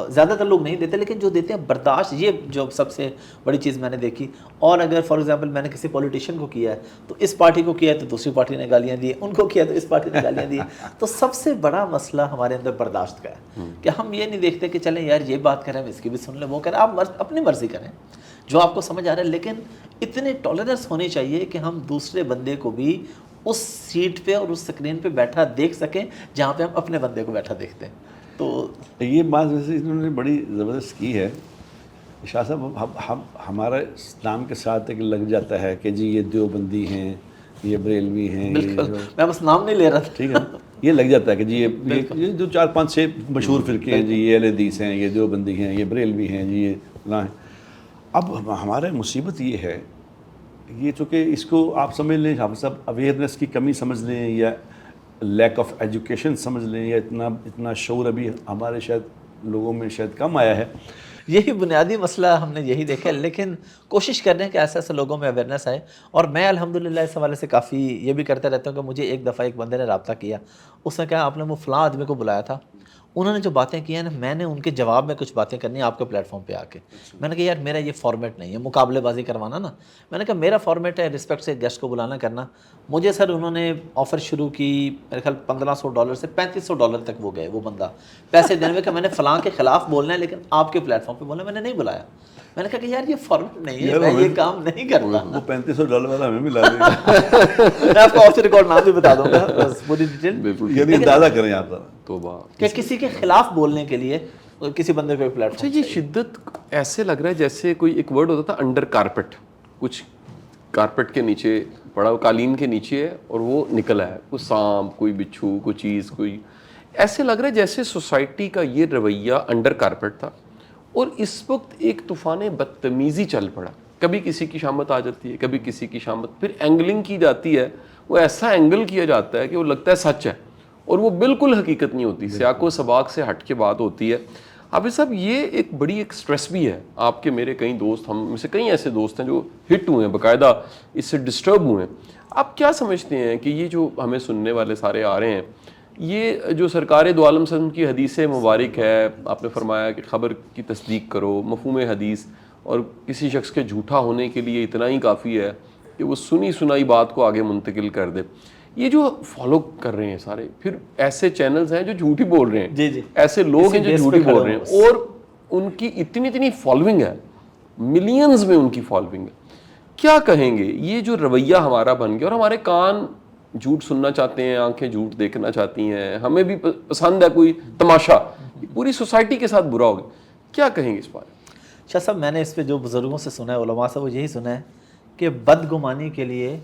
زیادہ تر لوگ نہیں دیتے, لیکن جو دیتے ہیں برداشت, یہ جو سب سے بڑی چیز میں نے دیکھی. اور اگر فار ایگزامپل میں نے کسی پولیٹیشین کو کیا ہے تو اس پارٹی کو کیا ہے تو دوسری پارٹی نے گالیاں دی, ان کو کیا ہے تو اس پارٹی نے گالیاں دی. تو سب سے بڑا مسئلہ ہمارے اندر برداشت کا ہے کہ ہم یہ نہیں دیکھتے کہ چلیں یار یہ بات کریں, اس کی بھی سن لیں, وہ کریں, آپ اپنی مرضی کریں جو آپ کو سمجھ آ رہا ہے. لیکن اتنے ٹالرنس ہونی چاہیے کہ ہم دوسرے بندے کو بھی اس سیٹ پہ اور اس اسکرین پہ بیٹھا دیکھ سکیں جہاں پہ ہم اپنے بندے کو بیٹھا دیکھتے ہیں. تو یہ بات ویسے انہوں نے بڑی زبردست کی ہے شاہ صاحب. ہمارا اسلام کے ساتھ ایک لگ جاتا ہے کہ جی یہ دیوبندی ہیں, یہ بریلوی ہیں, بالکل, میں بس نام نہیں لے رہا تھا, ٹھیک ہے, یہ لگ جاتا ہے کہ جی یہ جو 4-5-6 مشہور فرقے ہیں, جی یہ اہل حدیث ہیں, یہ دیوبندی ہیں, یہ بریلوی ہیں, جی یہ فلاں ہیں. اب ہمارے مصیبت یہ ہے, یہ چونکہ اس کو آپ سمجھ لیں حافظ صاحب, اویئرنیس کی کمی سمجھ لیں یا لیک آف ایجوکیشن سمجھ لیں, یا اتنا شعور ابھی ہمارے شاید لوگوں میں شاید کم آیا ہے. یہی بنیادی مسئلہ ہم نے یہی دیکھا. لیکن کوشش کر رہے ہیں کہ ایسے ایسے لوگوں میں اویئرنیس آئے. اور میں الحمدللہ اس حوالے سے کافی یہ بھی کرتے رہتا ہوں کہ مجھے ایک دفعہ ایک بندے نے رابطہ کیا, اس نے کہا آپ نے وہ فلاں آدمی کو بلایا تھا, انہوں نے جو باتیں کی ہیں نا, میں نے ان کے جواب میں کچھ باتیں کرنی ہیں آپ کے پلیٹ فارم پہ آ کے. میں نے کہا یار میرا یہ فارمیٹ نہیں ہے مقابلے بازی کروانا نا. میں نے کہا میرا فارمیٹ ہے رسپیکٹ سے گیسٹ کو بلانا کرنا. مجھے سر انہوں نے آفر شروع کی میرے خیال $1,500 سے $3,500 تک وہ گئے, وہ بندہ پیسے دینے میں کہ میں نے فلاں کے خلاف بولنا ہے لیکن آپ کے پلیٹ فارم پہ بولنا ہے. میں نے نہیں بلایا. میں نے کہا کہ یار یہ فارمیٹ نہیں ہے, میں یہ کام نہیں کرتا. وہ $3,500 والا ہمیں بھی لا دیں. میں آپ کو آف ریکارڈ نام بھی بتا دوں گا بس پوری ڈیٹیل, یعنی اندازہ کریں آپ توبہ کہ کسی کے خلاف بولنے کے لیے کسی بندے کو پلیٹ اچھا. فارم. یہ شدت ایسے لگ رہا ہے جیسے کوئی ایک ورڈ ہوتا تھا انڈر کارپٹ, کچھ کارپٹ کے نیچے پڑا, قالین کے نیچے ہے اور وہ نکلا ہے, کوئی سانپ, کوئی بچھو, کوئی چیز, کوئی ایسے لگ رہا ہے جیسے سوسائٹی کا یہ رویہ انڈر کارپٹ تھا اور اس وقت ایک طوفان بدتمیزی چل پڑا. کبھی کسی کی شامت آ جاتی ہے, کبھی کسی کی شامت, پھر اینگلنگ کی جاتی ہے, وہ ایسا اینگل کیا جاتا ہے کہ وہ لگتا ہے سچ ہے اور وہ بالکل حقیقت نہیں ہوتی, سیاق و سباق سے ہٹ کے بات ہوتی ہے. حافظ صاحب یہ ایک بڑی ایک سٹریس بھی ہے آپ کے, میرے کئی دوست, ہم میں سے کئی ایسے دوست ہیں جو ہٹ ہوئے ہیں, باقاعدہ اس سے ڈسٹرب ہوئے ہیں. آپ کیا سمجھتے ہیں کہ یہ جو ہمیں سننے والے سارے آ رہے ہیں, یہ جو سرکار دو عالم صلی کی حدیث مبارک ہے, آپ نے فرمایا کہ خبر کی تصدیق کرو, مفہوم حدیث, اور کسی شخص کے جھوٹا ہونے کے لیے اتنا ہی کافی ہے کہ وہ سنی سنائی بات کو آگے منتقل کر دے, یہ جو فالو کر رہے ہیں سارے, پھر ایسے چینلز ہیں جو جھوٹی بول رہے ہیں, جی جی, ایسے لوگ ہیں جو جھوٹی بول رہے ہیں, اور ان کی اتنی فالوئنگ ہے, ملینز میں ان کی فالوئنگ ہے. کیا کہیں گے یہ جو رویہ ہمارا بن گیا, اور ہمارے کان جھوٹ سننا چاہتے ہیں, آنکھیں جھوٹ دیکھنا چاہتی ہیں, ہمیں بھی پسند ہے کوئی تماشا, پوری سوسائٹی کے ساتھ برا ہو گیا, کیا کہیں گے اس بارے میں؟ شاہ صاحب میں نے اس پہ جو بزرگوں سے سنا ہے, علماء سے, وہ یہی سنا ہے کہ بدگمانی کے لیے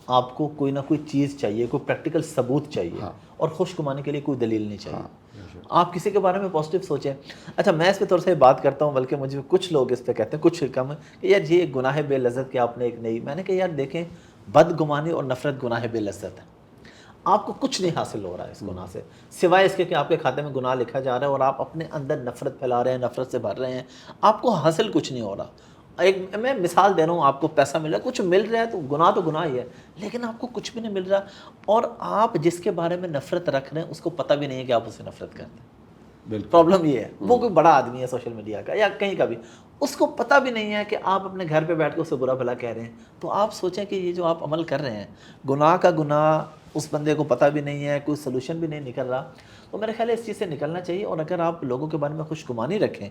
آپ کو کوئی نہ کوئی چیز چاہیے, کوئی پریکٹیکل ثبوت چاہیے, اور خوش گمانی کے لیے کوئی دلیل نہیں چاہیے. آپ کسی کے بارے میں پازیٹیو سوچیں. اچھا میں اس پہ تھوڑا سا بات کرتا ہوں, بلکہ مجھے کچھ لوگ اس پہ کہتے ہیں, کچھ کم, کہ یار یہ ایک گناہ بے لذت کہ آپ نے ایک نہیں. میں نے کہا یار دیکھیں, بدگمانی اور نفرت گناہ بے لذت ہے. آپ کو کچھ نہیں حاصل ہو رہا ہے اس گناہ سے, سوائے اس کے کہ آپ کے کھاتے میں گناہ لکھا جا رہا ہے اور آپ اپنے اندر نفرت پھیلا رہے ہیں, نفرت سے بھر رہے ہیں, آپ کو حاصل کچھ نہیں ہو رہا. ایک میں مثال دے رہا ہوں آپ کو، پیسہ مل رہا ہے، کچھ مل رہا ہے تو گناہ ہی ہے، لیکن آپ کو کچھ بھی نہیں مل رہا، اور آپ جس کے بارے میں نفرت رکھ رہے ہیں اس کو پتہ بھی نہیں ہے کہ آپ اس سے نفرت کرتے ہیں. بالکل. پرابلم یہ ہے، وہ کوئی بڑا آدمی ہے سوشل میڈیا کا یا کہیں کا بھی، اس کو پتہ بھی نہیں ہے کہ آپ اپنے گھر پہ بیٹھ کے اسے برا بھلا کہہ رہے ہیں. تو آپ سوچیں کہ یہ جو آپ عمل کر رہے ہیں، گناہ کا گناہ، اس بندے کو پتہ بھی نہیں ہے، کوئی سلوشن بھی نہیں نکل رہا. تو میرے خیال ہے اس چیز سے نکلنا چاہیے، اور اگر آپ لوگوں کے بارے میں خوش گمانی رکھیں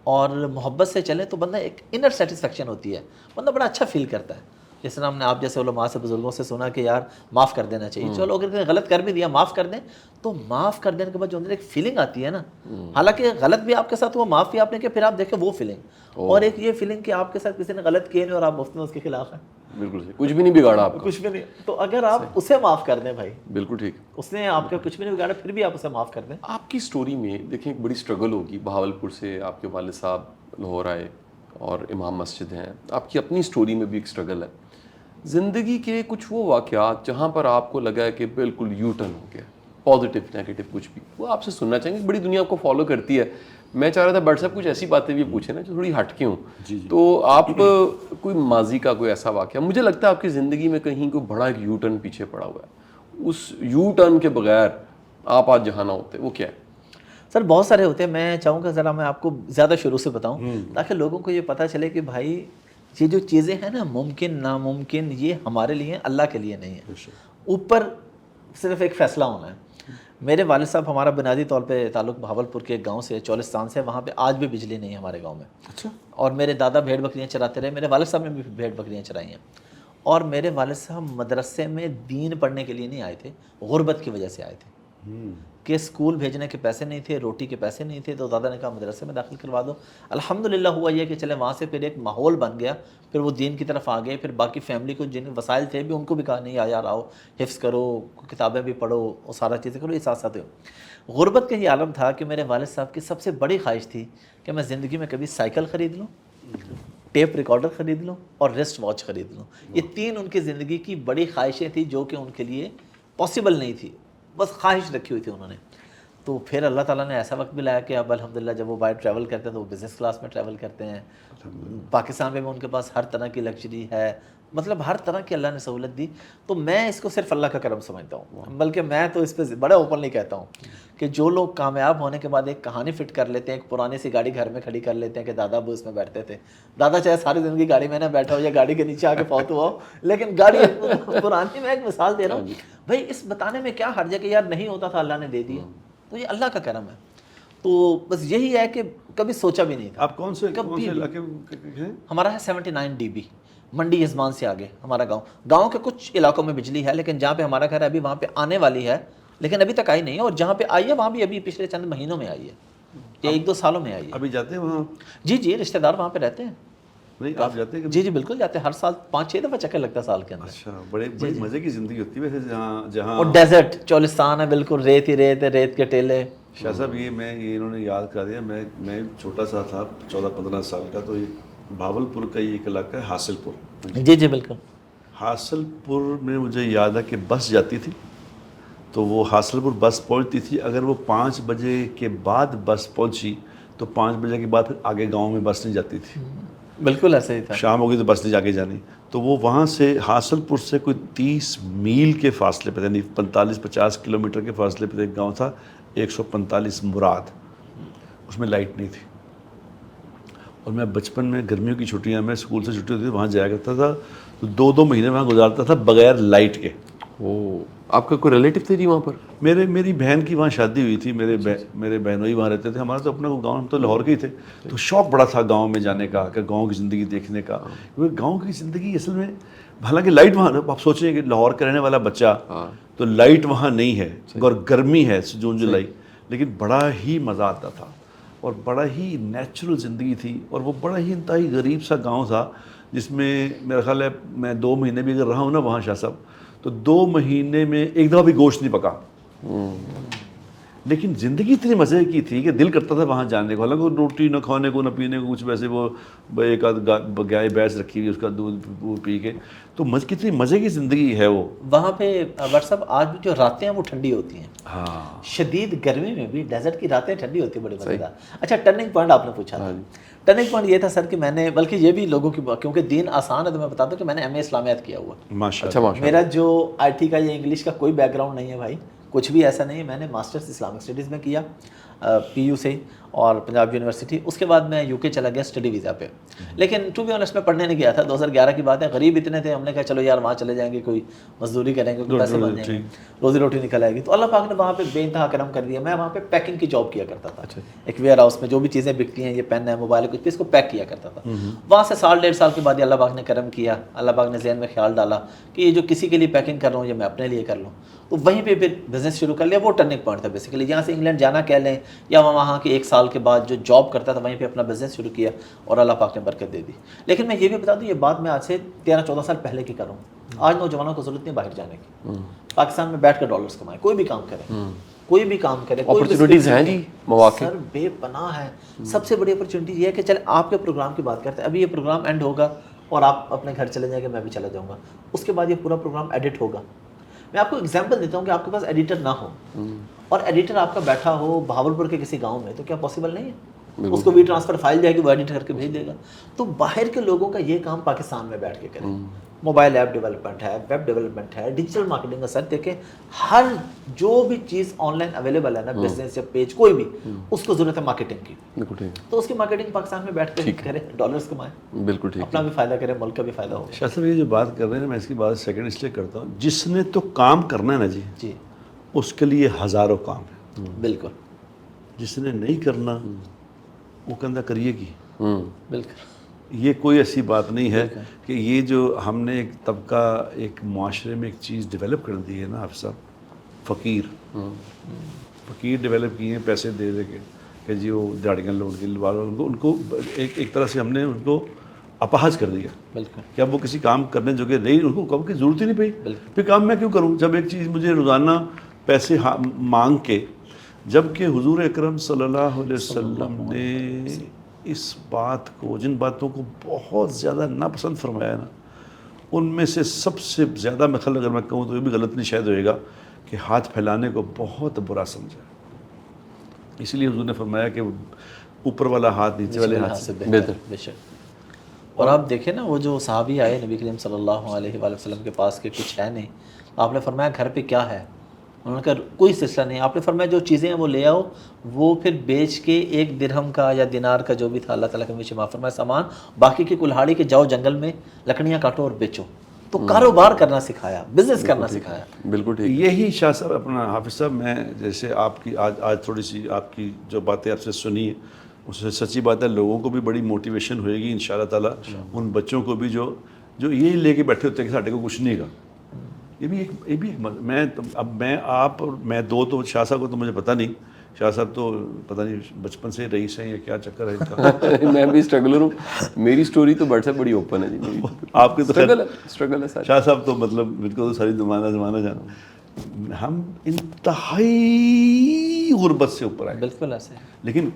اور محبت سے چلیں تو بندہ ایک انر سیٹسفیکشن ہوتی ہے، بندہ بڑا اچھا فیل کرتا ہے. جس طرح ہم نے آپ جیسے علماء سے، بزرگوں سے سنا کہ یار معاف کر دینا چاہیے. چلو اگر غلط کر بھی دیا معاف کر دیں، تو معاف کر دینے کے بعد جو اندر ایک فیلنگ آتی ہے نا، حالانکہ غلط بھی آپ کے ساتھ ہوا، معاف بھی آپ نے کیا، پھر آپ دیکھیں وہ فیلنگ، اور ایک یہ فیلنگ کہ آپ کے ساتھ کسی نے غلط کیے نہیں اور آپ مفت میں اس کے خلاف ہیں. بالکل صحیح، کچھ بھی نہیں بگاڑا آپ کا، کچھ بھی نہیں. تو اگر آپ اسے معاف کر دیں بھائی، بالکل ٹھیک. اس نے آپ کا کچھ بھی نہیں بگاڑا، پھر بھی آپ اسے معاف کر دیں. آپ کی سٹوری میں دیکھیں ایک بڑی سٹرگل ہوگی. بہاولپور سے آپ کے والد صاحب لاہور آئے اور امام مسجد ہیں، آپ کی اپنی سٹوری میں بھی ایک سٹرگل ہے. زندگی کے کچھ وہ واقعات جہاں پر آپ کو لگا ہے کہ بالکل یو ٹرن ہو گیا، پازیٹیو نیگیٹو کچھ بھی، وہ آپ سے سننا چاہیں گے. بڑی دنیا آپ کو فالو کرتی ہے. میں چاہ رہا تھا بٹ صاحب کچھ ایسی باتیں بھی پوچھیں نا جو تھوڑی ہٹ کے ہوں. تو آپ کوئی ماضی کا کوئی ایسا واقعہ، مجھے لگتا ہے آپ کی زندگی میں کہیں کوئی بڑا ایک یو ٹرن پیچھے پڑا ہوا ہے، اس یو ٹرن کے بغیر آپ آج جہاں نہ ہوتے، وہ کیا ہے؟ سر بہت سارے ہوتے ہیں. میں چاہوں گا ذرا میں آپ کو زیادہ شروع سے بتاؤں تاکہ لوگوں کو یہ پتہ چلے کہ بھائی یہ جو چیزیں ہیں نا، ممکن ناممکن، یہ ہمارے لیے ہیں، اللہ کے لیے نہیں ہے. اوپر صرف ایک فیصلہ ہونا ہے. میرے والد صاحب، ہمارا بنیادی طور پہ تعلق بہاولپور کے ایک گاؤں سے، چولستان سے، وہاں پہ آج بھی بجلی نہیں ہے ہمارے گاؤں میں. اچھا. اور میرے دادا بھیڑ بکریاں چراتے رہے، میرے والد صاحب نے بھی بھیڑ بکریاں چرائی ہیں. اور میرے والد صاحب مدرسے میں دین پڑھنے کے لیے نہیں آئے تھے، غربت کی وجہ سے آئے تھے کہ اسکول بھیجنے کے پیسے نہیں تھے، روٹی کے پیسے نہیں تھے. تو دادا نے کہا مدرسے میں داخل کروا دو. الحمدللہ ہوا یہ کہ چلے وہاں سے پھر ایک ماحول بن گیا، پھر وہ دین کی طرف آ گئے. پھر باقی فیملی کو جن وسائل تھے بھی ان کو بھی کہا نہیں آیا رہو، حفظ کرو، کتابیں بھی پڑھو، وہ سارا چیزیں کرو، یہ ساتھ ساتھ ہو. غربت کا یہ عالم تھا کہ میرے والد صاحب کی سب سے بڑی خواہش تھی کہ میں زندگی میں کبھی سائیکل خرید لوں، ٹیپ ریکارڈر خرید لوں اور ریسٹ واچ خرید لوں. یہ تین ان کی زندگی کی بڑی خواہشیں تھیں جو کہ ان کے لیے پاسبل نہیں تھی، بس خواہش رکھی ہوئی تھی انہوں نے. تو پھر اللہ تعالیٰ نے ایسا وقت بھی لایا کہ اب الحمدللہ جب وہ باہر ٹریول کرتے ہیں تو وہ بزنس کلاس میں ٹریول کرتے ہیں. پاکستان میں ان کے پاس ہر طرح کی لگژری ہے، مطلب ہر طرح کی اللہ نے سہولت دی. تو میں اس کو صرف اللہ کا کرم سمجھتا ہوں، بلکہ میں تو اس پہ بڑا اوپنلی کہتا ہوں کہ جو لوگ کامیاب ہونے کے بعد ایک کہانی فٹ کر لیتے ہیں، ایک پرانی سی گاڑی گھر میں کھڑی کر لیتے ہیں کہ دادا ابو اس میں بیٹھتے تھے. دادا چاہے ساری زندگی گاڑی میں نہ بیٹھا ہو یا گاڑی کے نیچے آ کے فوت ہوا ہو، لیکن گاڑی پرانی. میں ایک مثال دے رہا ہوں بھائی، اس بتانے میں کیا حرج ہے کہ یار نہیں ہوتا تھا اللہ نے دے دیا، تو یہ اللہ کا کرم ہے. تو بس یہی ہے کہ کبھی سوچا بھی نہیں تھا. آپ کون سے علاقے ہیں؟ ہمارا ہے 79 DB، منڈی یزمان سے آگے ہمارا گاؤں. گاؤں کے کچھ علاقوں میں بجلی ہے، لیکن جہاں پہ ہمارا گھر ہے ابھی وہاں پہ آنے والی ہے، لیکن ابھی تک آئی نہیں ہے. اور جہاں پہ آئی ہے وہاں بھی ابھی پچھلے چند مہینوں میں آئی ہے، یا 1-2 سالوں میں آئی ہے. ابھی جاتے ہیں وہاں؟ جی رشتہ دار وہاں پہ رہتے ہیں. نہیں آپ جاتے ہیں؟ جی بالکل جاتے ہیں، ہر سال 5-6 دفعہ چکر لگتا ہے سال کے اندر. اچھا، بڑے مزے کی زندگی ہوتی ہے ویسے جہاں. اور ڈیزرٹ چولستان ہے، بالکل ریت ہی ریت ہے، ریت کے ٹیلے. شاہ صاحب یہ انہوں نے یاد کرا دیا. میں چھوٹا سا تھا، 14-15 سال کا. تو یہ بہاولپور کا یہ ایک علاقہ ہے حاصل پور. جی بالکل. حاصل پور میں مجھے یاد ہے کہ بس جاتی تھی، تو وہ حاصل پور بس پہنچتی تھی. اگر وہ 5 بجے کے بعد بس پہنچی تو 5 بجے کے بعد پھر آگے گاؤں میں بس نہیں جاتی تھی. بالکل ایسے ہی تھا. شام ہو گئی تو بس نہیں آگے جانی. تو وہ وہاں سے حاصل پور سے کوئی 30 میل کے فاصلے پہ، یعنی 45-50 کلومیٹر کے فاصلے پہ ایک گاؤں تھا 145 مراد. اس میں لائٹ نہیں تھی. اور میں بچپن میں گرمیوں کی چھٹیاں میں اسکول سے چھٹی ہوتی تھی وہاں جایا کرتا تھا. تو 2 مہینے وہاں گزارتا تھا بغیر لائٹ کے. آپ کا کوئی ریلیٹیو تھے جی وہاں پر؟ میری بہن کی وہاں شادی ہوئی تھی. میرے بہنوئی وہاں رہتے تھے. ہمارا تو اپنا گاؤں، ہم تو لاہور کے ہی تھے. تو شوق بڑا تھا گاؤں میں جانے کا، کہ گاؤں کی زندگی دیکھنے کا. کیونکہ گاؤں کی زندگی اصل میں، حالانکہ لائٹ وہاں، آپ سوچیں کہ لاہور کا رہنے والا بچہ تو لائٹ وہاں نہیں ہے اور گرمی ہے جون جولائی، لیکن بڑا ہی مزہ آتا تھا اور بڑا ہی نیچرل زندگی تھی. اور وہ بڑا ہی انتہائی غریب سا گاؤں تھا جس میں میرا خیال ہے میں 2 مہینے بھی اگر رہا ہوں نا وہاں شاہ صاحب، تو 2 مہینے میں ایک دفعہ بھی گوشت نہیں پکا. لیکن زندگی اتنی مزے کی تھی کہ دل کرتا تھا وہاں جانے کو. حالانکہ روٹی نہ کھانے کو نہ پینے کو کچھ, ویسے وہ ایک آدھ گائے بھینس رکھی ہوئی اس کا دودھ پی کے, تو کتنی مزے کی زندگی ہے وہ وہاں پہ. بٹ صاحب آج بھی جو راتیں ہیں وہ ٹھنڈی ہوتی ہیں. ہاں, شدید گرمی میں بھی ڈیزرٹ کی راتیں ٹھنڈی ہوتی ہیں, بڑی مزیدار. اچھا ٹرننگ پوائنٹ آپ نے پوچھا تھا. ٹرننگ پوائنٹ یہ تھا سر کہ میں نے, بلکہ یہ بھی لوگوں کی, کیونکہ دین آسان ہے تو میں بتاتا ہوں کہ میں نے ایم اے اسلامیات کیا ہوا. ماشاء اللہ. میرا جو آئی ٹی کا یا انگلش کا کوئی بیک گراؤنڈ نہیں ہے بھائی, کچھ بھی ایسا نہیں ہے. میں نے ماسٹرز اسلامک اسٹڈیز میں کیا پی یو سے اور پنجاب یونیورسٹی. اس کے بعد میں یو کے چلا گیا اسٹڈی ویزا پہ. لیکن ٹو بی آنسٹ میں پڑھنے نہیں گیا تھا. 2011 کی بات ہے, غریب اتنے تھے, ہم نے کہا چلو یار وہاں چلے جائیں گے, کوئی مزدوری کریں گے, کوئی پیسے بن جائیں گے, روزی روٹی نکل آئے گی. تو اللہ پاک نے وہاں پہ بے انتہا کرم کر دیا. میں وہاں پہ پیکنگ کی جاب کیا کرتا تھا. ایک ویئر ہاؤس میں جو بھی چیزیں بکتی ہیں, یہ پین ہے, موبائل ہے, کچھ بھی, اس کو پیک کیا کرتا تھا. وہاں سے 1.5 سال کے بعد اللہ پاک نے کرم کیا. اللہ پاک نے ذہن میں خیال ڈالا کہ یہ جو کسی کے لیے پیکنگ کر رہا ہوں یہ میں اپنے لیے کر لوں. تو وہیں پہ پھر بزنس شروع کر لیا. وہ ٹرننگ پوائنٹ تھا بیسیکلی. یہاں سے انگلینڈ جانا کہہ لیں, یا وہاں کے 1 سال کے بعد جو جاب کرتا تھا وہیں پہ اپنا بزنس شروع کیا اور اللہ پاک نے برکت دے دی. لیکن میں یہ بھی بتا دوں, یہ بات میں آج سے 13-14 سال پہلے کی کروں. آج نوجوانوں کو ضرورت نہیں باہر جانے کی. پاکستان میں بیٹھ کر ڈالرز کمائیں, کوئی بھی کام کرے, کوئی بھی کام کرے. اپرچونیٹیز ہیں جی, مواقع سر بے پناہ ہے. سب سے بڑی اپرچونیٹی یہ ہے کہ چلے آپ کے پروگرام کی بات کرتے ہیں. ابھی یہ پروگرام اینڈ ہوگا اور آپ اپنے گھر چلے جائیں گے, میں بھی چلا جاؤں گا. اس کے بعد یہ پورا پروگرام ایڈٹ ہوگا. میں آپ کو ایگزامپل دیتا ہوں کہ آپ کے پاس ایڈیٹر نہ ہو اور ایڈیٹر آپ کا بیٹھا ہو بہاولپور کے کسی گاؤں میں, تو کیا پاسبل نہیں ہے؟ اس کو بھی ٹرانسفر فائل جائے گی, وہ ایڈٹ کر کے بھیج دے گا. تو باہر کے لوگوں کا یہ کام پاکستان میں بیٹھ کے کریں. موبائل ایپ ڈیولپمنٹ ہے, ویب ڈیولپمنٹ ہے, ڈیجیٹل مارکیٹنگ کا. سر دیکھیں ہر جو بھی چیز آن لائن اویلیبل ہے نا, بزنس یا پیج کوئی بھی, اس کو ضرورت ہے مارکیٹنگ کی. تو اس کی مارکیٹنگ پاکستان میں بیٹھ کے کرے, ڈالرز کمائیں, بالکل ٹھیک, اپنا بھی فائدہ کرے, ملک کا بھی فائدہ ہو. شاہ صاحب یہ جو بات کر رہے ہیں نا, میں اس کی بات سیکنڈ اس لیے کرتا ہوں, جس نے تو کام کرنا ہے نا جی, اس کے لیے ہزاروں کام ہے. بالکل. جس نے نہیں کرنا وہ کندہ کریے گی. بالکل. یہ کوئی ایسی بات نہیں ہے کہ یہ جو ہم نے ایک طبقہ, ایک معاشرے میں ایک چیز ڈیولپ کر دی ہے نا آپ صاحب, فقیر ڈیولپ کیے ہیں پیسے دے دے کے کہ جی وہ داڑیاں لوٹ کے ان کو ایک طرح سے ہم نے ان کو اپاہج کر دیا. بالکل. کہ اب وہ کسی کام کرنے جو کہ نہیں, ان کو کام کی ضرورت ہی نہیں پئی. پھر کام میں کیوں کروں جب ایک چیز مجھے روزانہ پیسے مانگ کے, جب کہ حضور اکرم صلی اللہ علیہ وسلم نے اس بات کو, جن باتوں کو بہت زیادہ ناپسند فرمایا نا, ان میں سے سب سے زیادہ میں خیال اگر میں کہوں تو یہ بھی غلط نہیں شاید ہوئے گا کہ ہاتھ پھیلانے کو بہت برا سمجھا. اس لیے حضور نے فرمایا کہ اوپر والا ہاتھ نیچے والے ہاتھ سے بہتر. بے شک. اور آپ دیکھیں نا, وہ جو صحابی آئے نبی کریم صلی اللہ علیہ وآلہ وسلم کے پاس کہ کچھ ہے نہیں, آپ نے فرمایا گھر پہ کیا ہے؟ انہوں نے کہا کوئی سلسلہ نہیں. آپ نے فرمایا جو چیزیں ہیں وہ لے آؤ, وہ پھر بیچ کے 1 درہم کا یا دینار کا جو بھی تھا اللہ تعالیٰ کے مجھے معاف فرمایا سامان, باقی کی کلہاڑی کے جاؤ جنگل میں لکڑیاں کاٹو اور بیچو. تو کاروبار کرنا سکھایا, بزنس کرنا سکھایا. بالکل ٹھیک. یہی شاہ صاحب اپنا حافظ صاحب, میں جیسے آپ کی آج تھوڑی سی آپ کی جو باتیں آپ سے سنی ہیں اس سے سچی بات ہے, لوگوں کو بھی بڑی موٹیویشن ہوئے گی انشاءاللہ تعالیٰ. ان بچوں کو بھی جو یہی لے کے بیٹھے ہوتے ہیں کہ ساڈے کو کچھ نہیں گا, یہ بھی ایک میں آپ اور میں دو تو شاہ صاحب کو تو مجھے پتہ نہیں, شاہ صاحب تو پتہ نہیں بچپن سے رئیس ہیں یا کیا چکر ہے ان کا. میں بھی اسٹرگلر ہوں. میری سٹوری تو بڑھ سے بڑی اوپن ہے جی. آپ کی تو اسٹرگل ہے. شاہ صاحب تو مطلب مجھ کو تو ساری زمانہ جانا. ہم انتہائی غربت سے اوپر آئے. بالکل ایسے. لیکن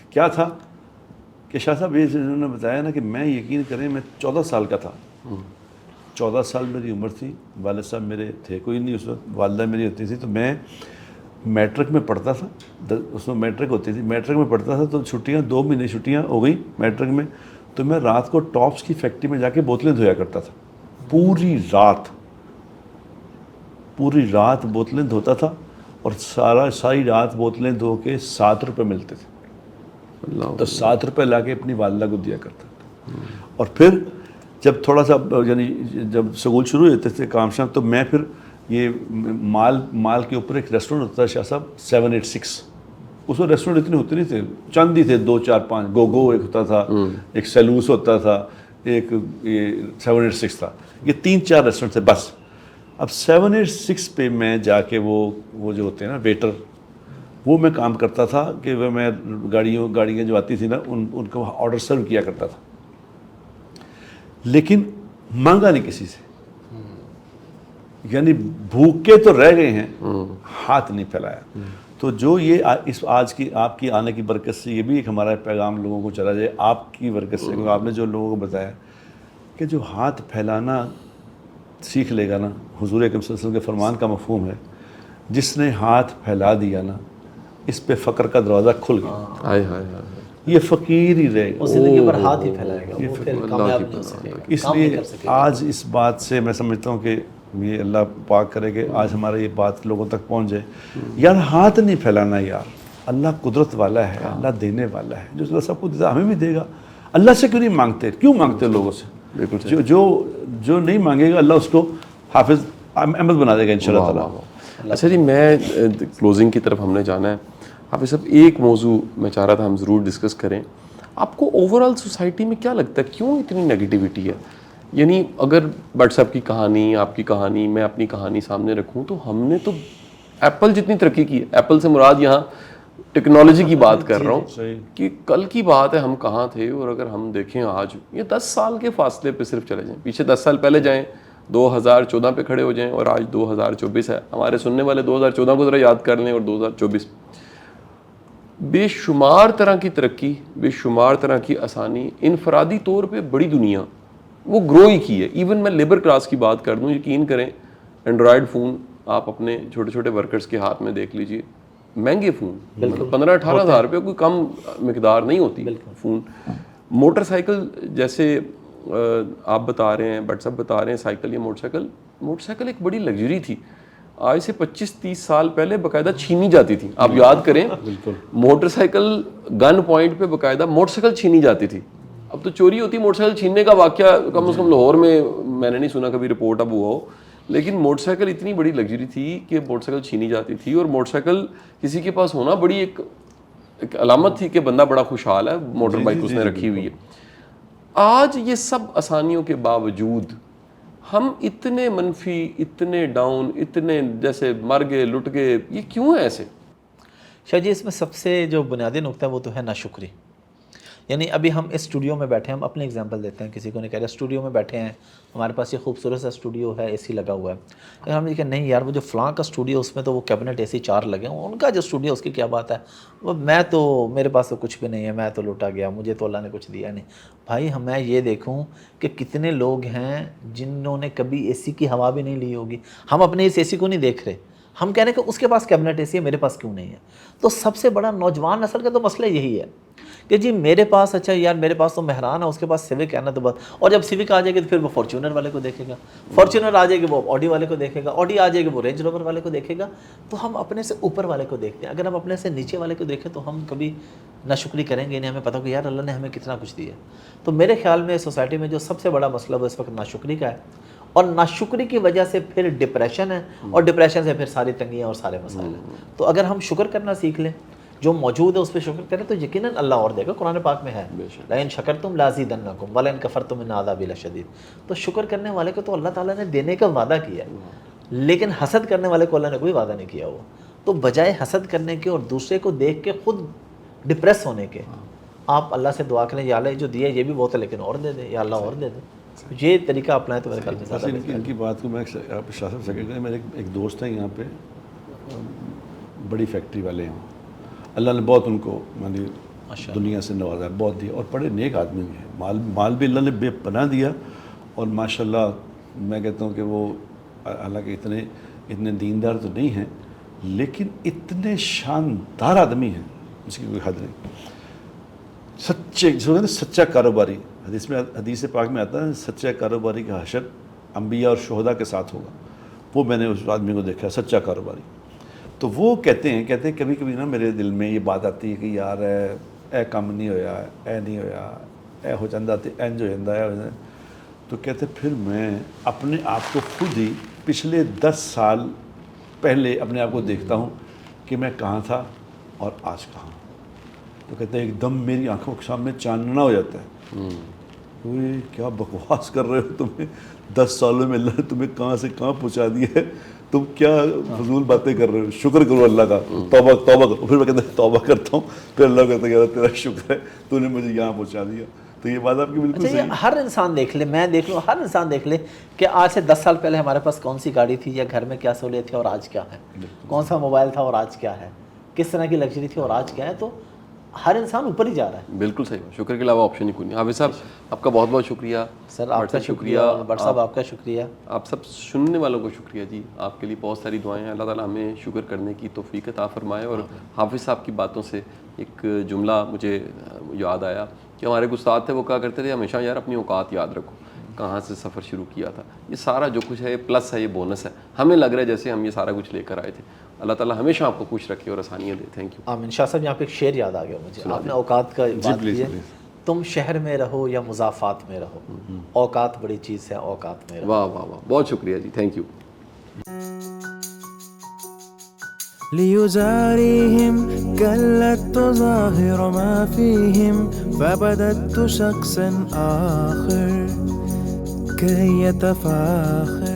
کیا تھا کہ شاہ صاحب یہ انہوں نے بتایا نا کہ میں یقین کریں میں 14 سال کا تھا. 14 سال میری عمر تھی. والد صاحب میرے تھے کوئی نہیں اس وقت, والدہ میری ہوتی تھی. تو میں میٹرک میں پڑھتا تھا, اس میں میٹرک ہوتی تھی, میٹرک میں پڑھتا تھا. تو چھٹیاں 2 مہینے چھٹیاں ہو گئی میٹرک میں, تو میں رات کو ٹاپس کی فیکٹری میں جا کے بوتلیں دھویا کرتا تھا. پوری رات بوتلیں دھوتا تھا, اور ساری رات بوتلیں دھو کے 7 روپے ملتے تھے. تو 7 روپے لا کے اپنی والدہ کو دیا کرتا تھا. اور پھر جب تھوڑا سا یعنی جب سکول شروع ہوتے تھے کام شام, تو میں پھر یہ مال کے اوپر ایک ریسٹورینٹ ہوتا تھا شاہ صاحب 786. اس میں ریسٹورینٹ اتنے ہوتے نہیں تھے, چند ہی تھے, 2 4 5. گو ایک ہوتا تھا, ایک سیلوس ہوتا تھا, ایک یہ 786 تھا. یہ 3 4 ریسٹورینٹ تھے بس. اب 786 پہ میں جا کے وہ جو ہوتے ہیں نا ویٹر, وہ میں کام کرتا تھا کہ وہ میں گاڑیاں جو آتی تھی نا ان کو آرڈر سرو کیا کرتا تھا. لیکن مانگا نہیں کسی سے, یعنی بھوکے تو رہ گئے ہیں, ہاتھ نہیں پھیلایا. تو جو یہ اس آج کی آپ کی آنے کی برکت سے یہ بھی ایک ہمارا پیغام لوگوں کو چلا جائے آپ کی برکت سے، کیونکہ آپ نے جو لوگوں کو بتایا کہ جو ہاتھ پھیلانا سیکھ لے گا نا، حضور اکرم صلی اللہ علیہ وسلم کے فرمان کا مفہوم ہے، جس نے ہاتھ پھیلا دیا نا اس پہ فقر کا دروازہ کھل گیا، ہائے ہائے ہائے، یہ فقیر ہی رہے گا۔ وہ زندگی پر ہاتھ ہی پھیلائے گا، وہ پھر کامیاب نہیں ہو سکے گا، اس کام نہیں لیے کر سکے گا۔ آج اس بات سے میں سمجھتا ہوں کہ یہ اللہ پاک کرے کہ آج ہمارا یہ بات لوگوں تک پہنچ جائے، یار ہاتھ نہیں پھیلانا یار، اللہ قدرت والا ہے، اللہ دینے والا ہے، جو اللہ سب کو دیتا ہمیں بھی دے گا۔ اللہ سے کیوں نہیں مانگتے، کیوں مانگتے لوگوں سے؟ جو نہیں مانگے گا اللہ اس کو حافظ احمد بنا دے گا انشاءاللہ تعالیٰ۔ اچھا جی، میں کلوزنگ کی طرف ہم نے جانا ہے حافظ صاحب، ایک موضوع میں چاہ رہا تھا ہم ضرور ڈسکس کریں۔ آپ کو اوور آل سوسائٹی میں کیا لگتا ہے کیوں اتنی نیگیٹیوٹی ہے؟ یعنی اگر بٹ صاحب کی کہانی، آپ کی کہانی، میں اپنی کہانی سامنے رکھوں تو ہم نے تو ایپل جتنی ترقی کی ہے، ایپل سے مراد یہاں ٹیکنالوجی کی بات کر رہا ہوں کہ کل کی بات ہے ہم کہاں تھے، اور اگر ہم دیکھیں آج یہ 10 سال کے فاصلے پہ صرف چلے جائیں، پیچھے 10 سال پہلے جائیں 2014 پہ کھڑے ہو جائیں، اور آج 2024 ہے۔ ہمارے سننے والے 2014 کو ذرا یاد کر لیں اور 2024، بے شمار طرح کی ترقی، بے شمار طرح کی آسانی، انفرادی طور پہ بڑی دنیا وہ گرو ہی کی ہے۔ ایون میں لیبر کلاس کی بات کر دوں، یقین کریں اینڈرائڈ فون آپ اپنے چھوٹے چھوٹے ورکرز کے ہاتھ میں دیکھ لیجئے، مہنگے فون، 15-18 ہزار روپے، کوئی کم مقدار نہیں ہوتی فون۔ موٹر سائیکل جیسے آپ بتا رہے ہیں، بٹ سب بتا رہے ہیں سائیکل یا موٹر سائیکل ایک بڑی لگژری تھی، آج سے 25-30 سال پہلے باقاعدہ چھینی جاتی تھی۔ آپ یاد کریں موٹر سائیکل گن پوائنٹ پہ باقاعدہ موٹر سائیکل چھینی جاتی تھی، اب تو چوری ہوتی۔ موٹر سائیکل چھیننے کا واقعہ کم از کم لاہور میں نے نہیں سنا کبھی رپورٹ اب ہوا ہو، لیکن موٹر سائیکل اتنی بڑی لگژری تھی کہ موٹر سائیکل چھینی جاتی تھی، اور موٹر سائیکل کسی کے پاس ہونا بڑی ایک علامت تھی کہ بندہ بڑا خوشحال ہے، موٹر بائک اس نے رکھی ہوئی ہے۔ آج یہ سب آسانیوں کے باوجود ہم اتنے منفی، اتنے ڈاؤن، اتنے جیسے مر گئے لٹ گئے، یہ کیوں ہے ایسے؟ شاید جی اس میں سب سے جو بنیادی نقطہ ہے وہ تو ہے ناشکری۔ یعنی ابھی ہم اس اسٹوڈیو میں بیٹھے ہیں، ہم اپنے اگزامپل دیتے ہیں، کسی کو نہیں کہہ رہے، اسٹوڈیو میں بیٹھے ہیں، ہمارے پاس یہ خوبصورت سا اسٹوڈیو ہے، اے سی لگا ہوا ہے، اگر ہم یہ کہ نہیں یار وہ جو فلاں کا اسٹوڈیو اس میں تو وہ کیبنٹ اے سی 4 لگے ہیں، ان کا جو اسٹوڈیو اس کی کیا بات ہے، وہ میں تو میرے پاس تو کچھ بھی نہیں ہے، میں تو لوٹا گیا، مجھے تو اللہ نے کچھ دیا نہیں۔ بھائی میں یہ دیکھوں کہ کتنے لوگ ہیں جنہوں نے کبھی اے سی کی ہوا بھی نہیں لی ہوگی، ہم اپنے اس اے سی کو نہیں دیکھ رہے، ہم کہہ رہے ہیں کہ اس کے پاس کیبنٹ اے سی ہے، میرے پاس کیوں نہیں ہے؟ تو سب سے بڑا نوجوان نسل کا تو مسئلہ یہی ہے کہ جی میرے پاس، اچھا یار میرے پاس تو مہران ہے، اس کے پاس سیوک ہے نا، تو بس، اور جب سیوک آ جائے گی تو پھر وہ فارچونر والے کو دیکھے گا، فارچونر آ جائے گی وہ آڈی والے کو دیکھے گا، آڈی آ جائے گی وہ رینج روور والے کو دیکھے گا۔ تو ہم اپنے سے اوپر والے کو دیکھتے ہیں، اگر ہم اپنے سے نیچے والے کو دیکھیں تو ہم کبھی ناشکری کریں گے نہیں، ہمیں پتہ کہ یار اللہ نے ہمیں کتنا کچھ دیا۔ تو میرے خیال میں سوسائٹی میں جو سب سے بڑا مسئلہ وہ اس وقت ناشکری کا ہے، اور ناشکری کی وجہ سے پھر ڈپریشن ہے، اور ڈپریشن سے پھر ساری تنگیاں اور سارے مسائل ہیں۔ تو اگر ہم شکر کرنا سیکھ لیں، جو موجود ہے اس پہ شکر کریں، تو یقیناً اللہ اور دے گا۔ قرآن پاک میں ہے لَإِن شَكَرْتُمْ لَأَزِيدَنَّكُمْ وَلَئِن كَفَرْتُمْ إِنَّ عَذَابِي لَشَدِيدٌ۔ تو شکر کرنے والے کو تو اللہ تعالیٰ نے دینے کا وعدہ کیا ہے، لیکن حسد کرنے والے کو اللہ نے کوئی وعدہ نہیں کیا ہوا۔ تو بجائے حسد کرنے کے اور دوسرے کو دیکھ کے خود ڈپریس ہونے کے، آپ اللہ سے دعا کریں، یا اللہ جو دیا یہ بھی بہت ہے لیکن اور دے دے، یا اللہ اور دے دے۔ یہ طریقہ اپنائیں تو میرے خیال میں زیادہ بہتر ہے۔ ان کی بات کو میں شاہ صاحب سیکنڈ کریں، میرے ایک دوست ہیں یہاں پہ، بڑی فیکٹری والے ہیں، اللہ نے بہت ان کو دنیا سے نوازا، بہت دیا، اور بڑے نیک آدمی بھی ہیں، مال بھی اللہ نے بے پناہ دیا، اور ماشاءاللہ میں کہتا ہوں کہ وہ حالانکہ اتنے دیندار تو نہیں ہیں، لیکن اتنے شاندار آدمی ہیں اس کی کوئی حد نہیں، سچے، جس کو کہتے ہیں سچا کاروباری، حدیث پاک میں آتا ہے سچا کاروباری کا حشر انبیاء اور شہداء کے ساتھ ہوگا۔ وہ میں نے اس آدمی کو دیکھا، سچا کاروباری۔ تو وہ کہتے ہیں کبھی کبھی نا میرے دل میں یہ بات آتی ہے کہ یار اے کم نہیں ہویا، اے نہیں ہویا، اے ہو جاندہ تے انج ہو جاندہ ہے، تو کہتے پھر میں اپنے آپ کو خود ہی پچھلے 10 سال پہلے اپنے آپ کو دیکھتا ہوں کہ میں کہاں تھا اور آج کہاں ہوں۔ تو کہتے ہیں ایک دم میری آنکھوں کے سامنے چاننا ہو جاتا ہے، اوہ کیا بکواس کر رہے ہو، تمہیں 10 سالوں میں اللہ نے تمہیں کہاں سے کہاں پہنچا دیا ہے، تم کیا فضول باتیں کر رہے ہو، شکر کرو اللہ کا، توبہ کرو۔ پھر میں کہتا ہوں توبہ کرتا ہوں، پھر اللہ کہتا ہے یار تیرا شکر ہے تو نے مجھے یہاں پہنچا دیا۔ تو یہ بات آپ کی بالکل صحیح ہے۔ ہر انسان دیکھ لے، میں دیکھ لوں، ہر انسان دیکھ لے کہ آج سے 10 سال پہلے ہمارے پاس کون سی گاڑی تھی، یا گھر میں کیا سہولیت تھی اور آج کیا ہے، کون سا موبائل تھا اور آج کیا ہے، کس طرح کی لگژری تھی اور آج کیا ہے. تو ہر انسان اوپر ہی جا رہا ہے. بالکل صحیح. شکر کے علاوہ آپشن ہی کوئی نہیں. حافظ صاحب آپ کا بہت بہت شکریہ. سر آپ کا شکریہ, بٹ صاحب آپ کا شکریہ, آپ سب سننے والوں کو شکریہ جی. آپ کے لیے بہت ساری دعائیں ہیں. اللہ تعالیٰ ہمیں شکر کرنے کی توفیق عطا فرمائے. اور حافظ صاحب کی باتوں سے ایک جملہ مجھے یاد آیا کہ ہمارے ایک استاد تھے, وہ کہا کرتے تھے ہمیشہ یار اپنی اوقات یاد رکھو, کہاں سے سفر شروع کیا تھا. یہ سارا جو کچھ ہے یہ پلس ہے, یہ بونس ہے. ہمیں لگ رہا ہے جیسے ہم یہ سارا کچھ لے کر آئے تھے. اللہ تعالیٰ ہمیشہ آپ کو خوش رکھے اور آسانیاں دے. Thank you. آمین. شاہ صاحب یہاں پہ ایک شعر یاد آ گیا مجھے, آپ نے اوقات کا بات کی ہے. تم شہر میں رہو یا مضافات میں رہو, اوقات بڑی چیز ہے, اوقات میں رہو. واہ واہ واہ, بہت شکریہ جی. Thank you. ليزاريهم كلت تظاهر ما فيهم فبدت شخص آخر كي يتفاخر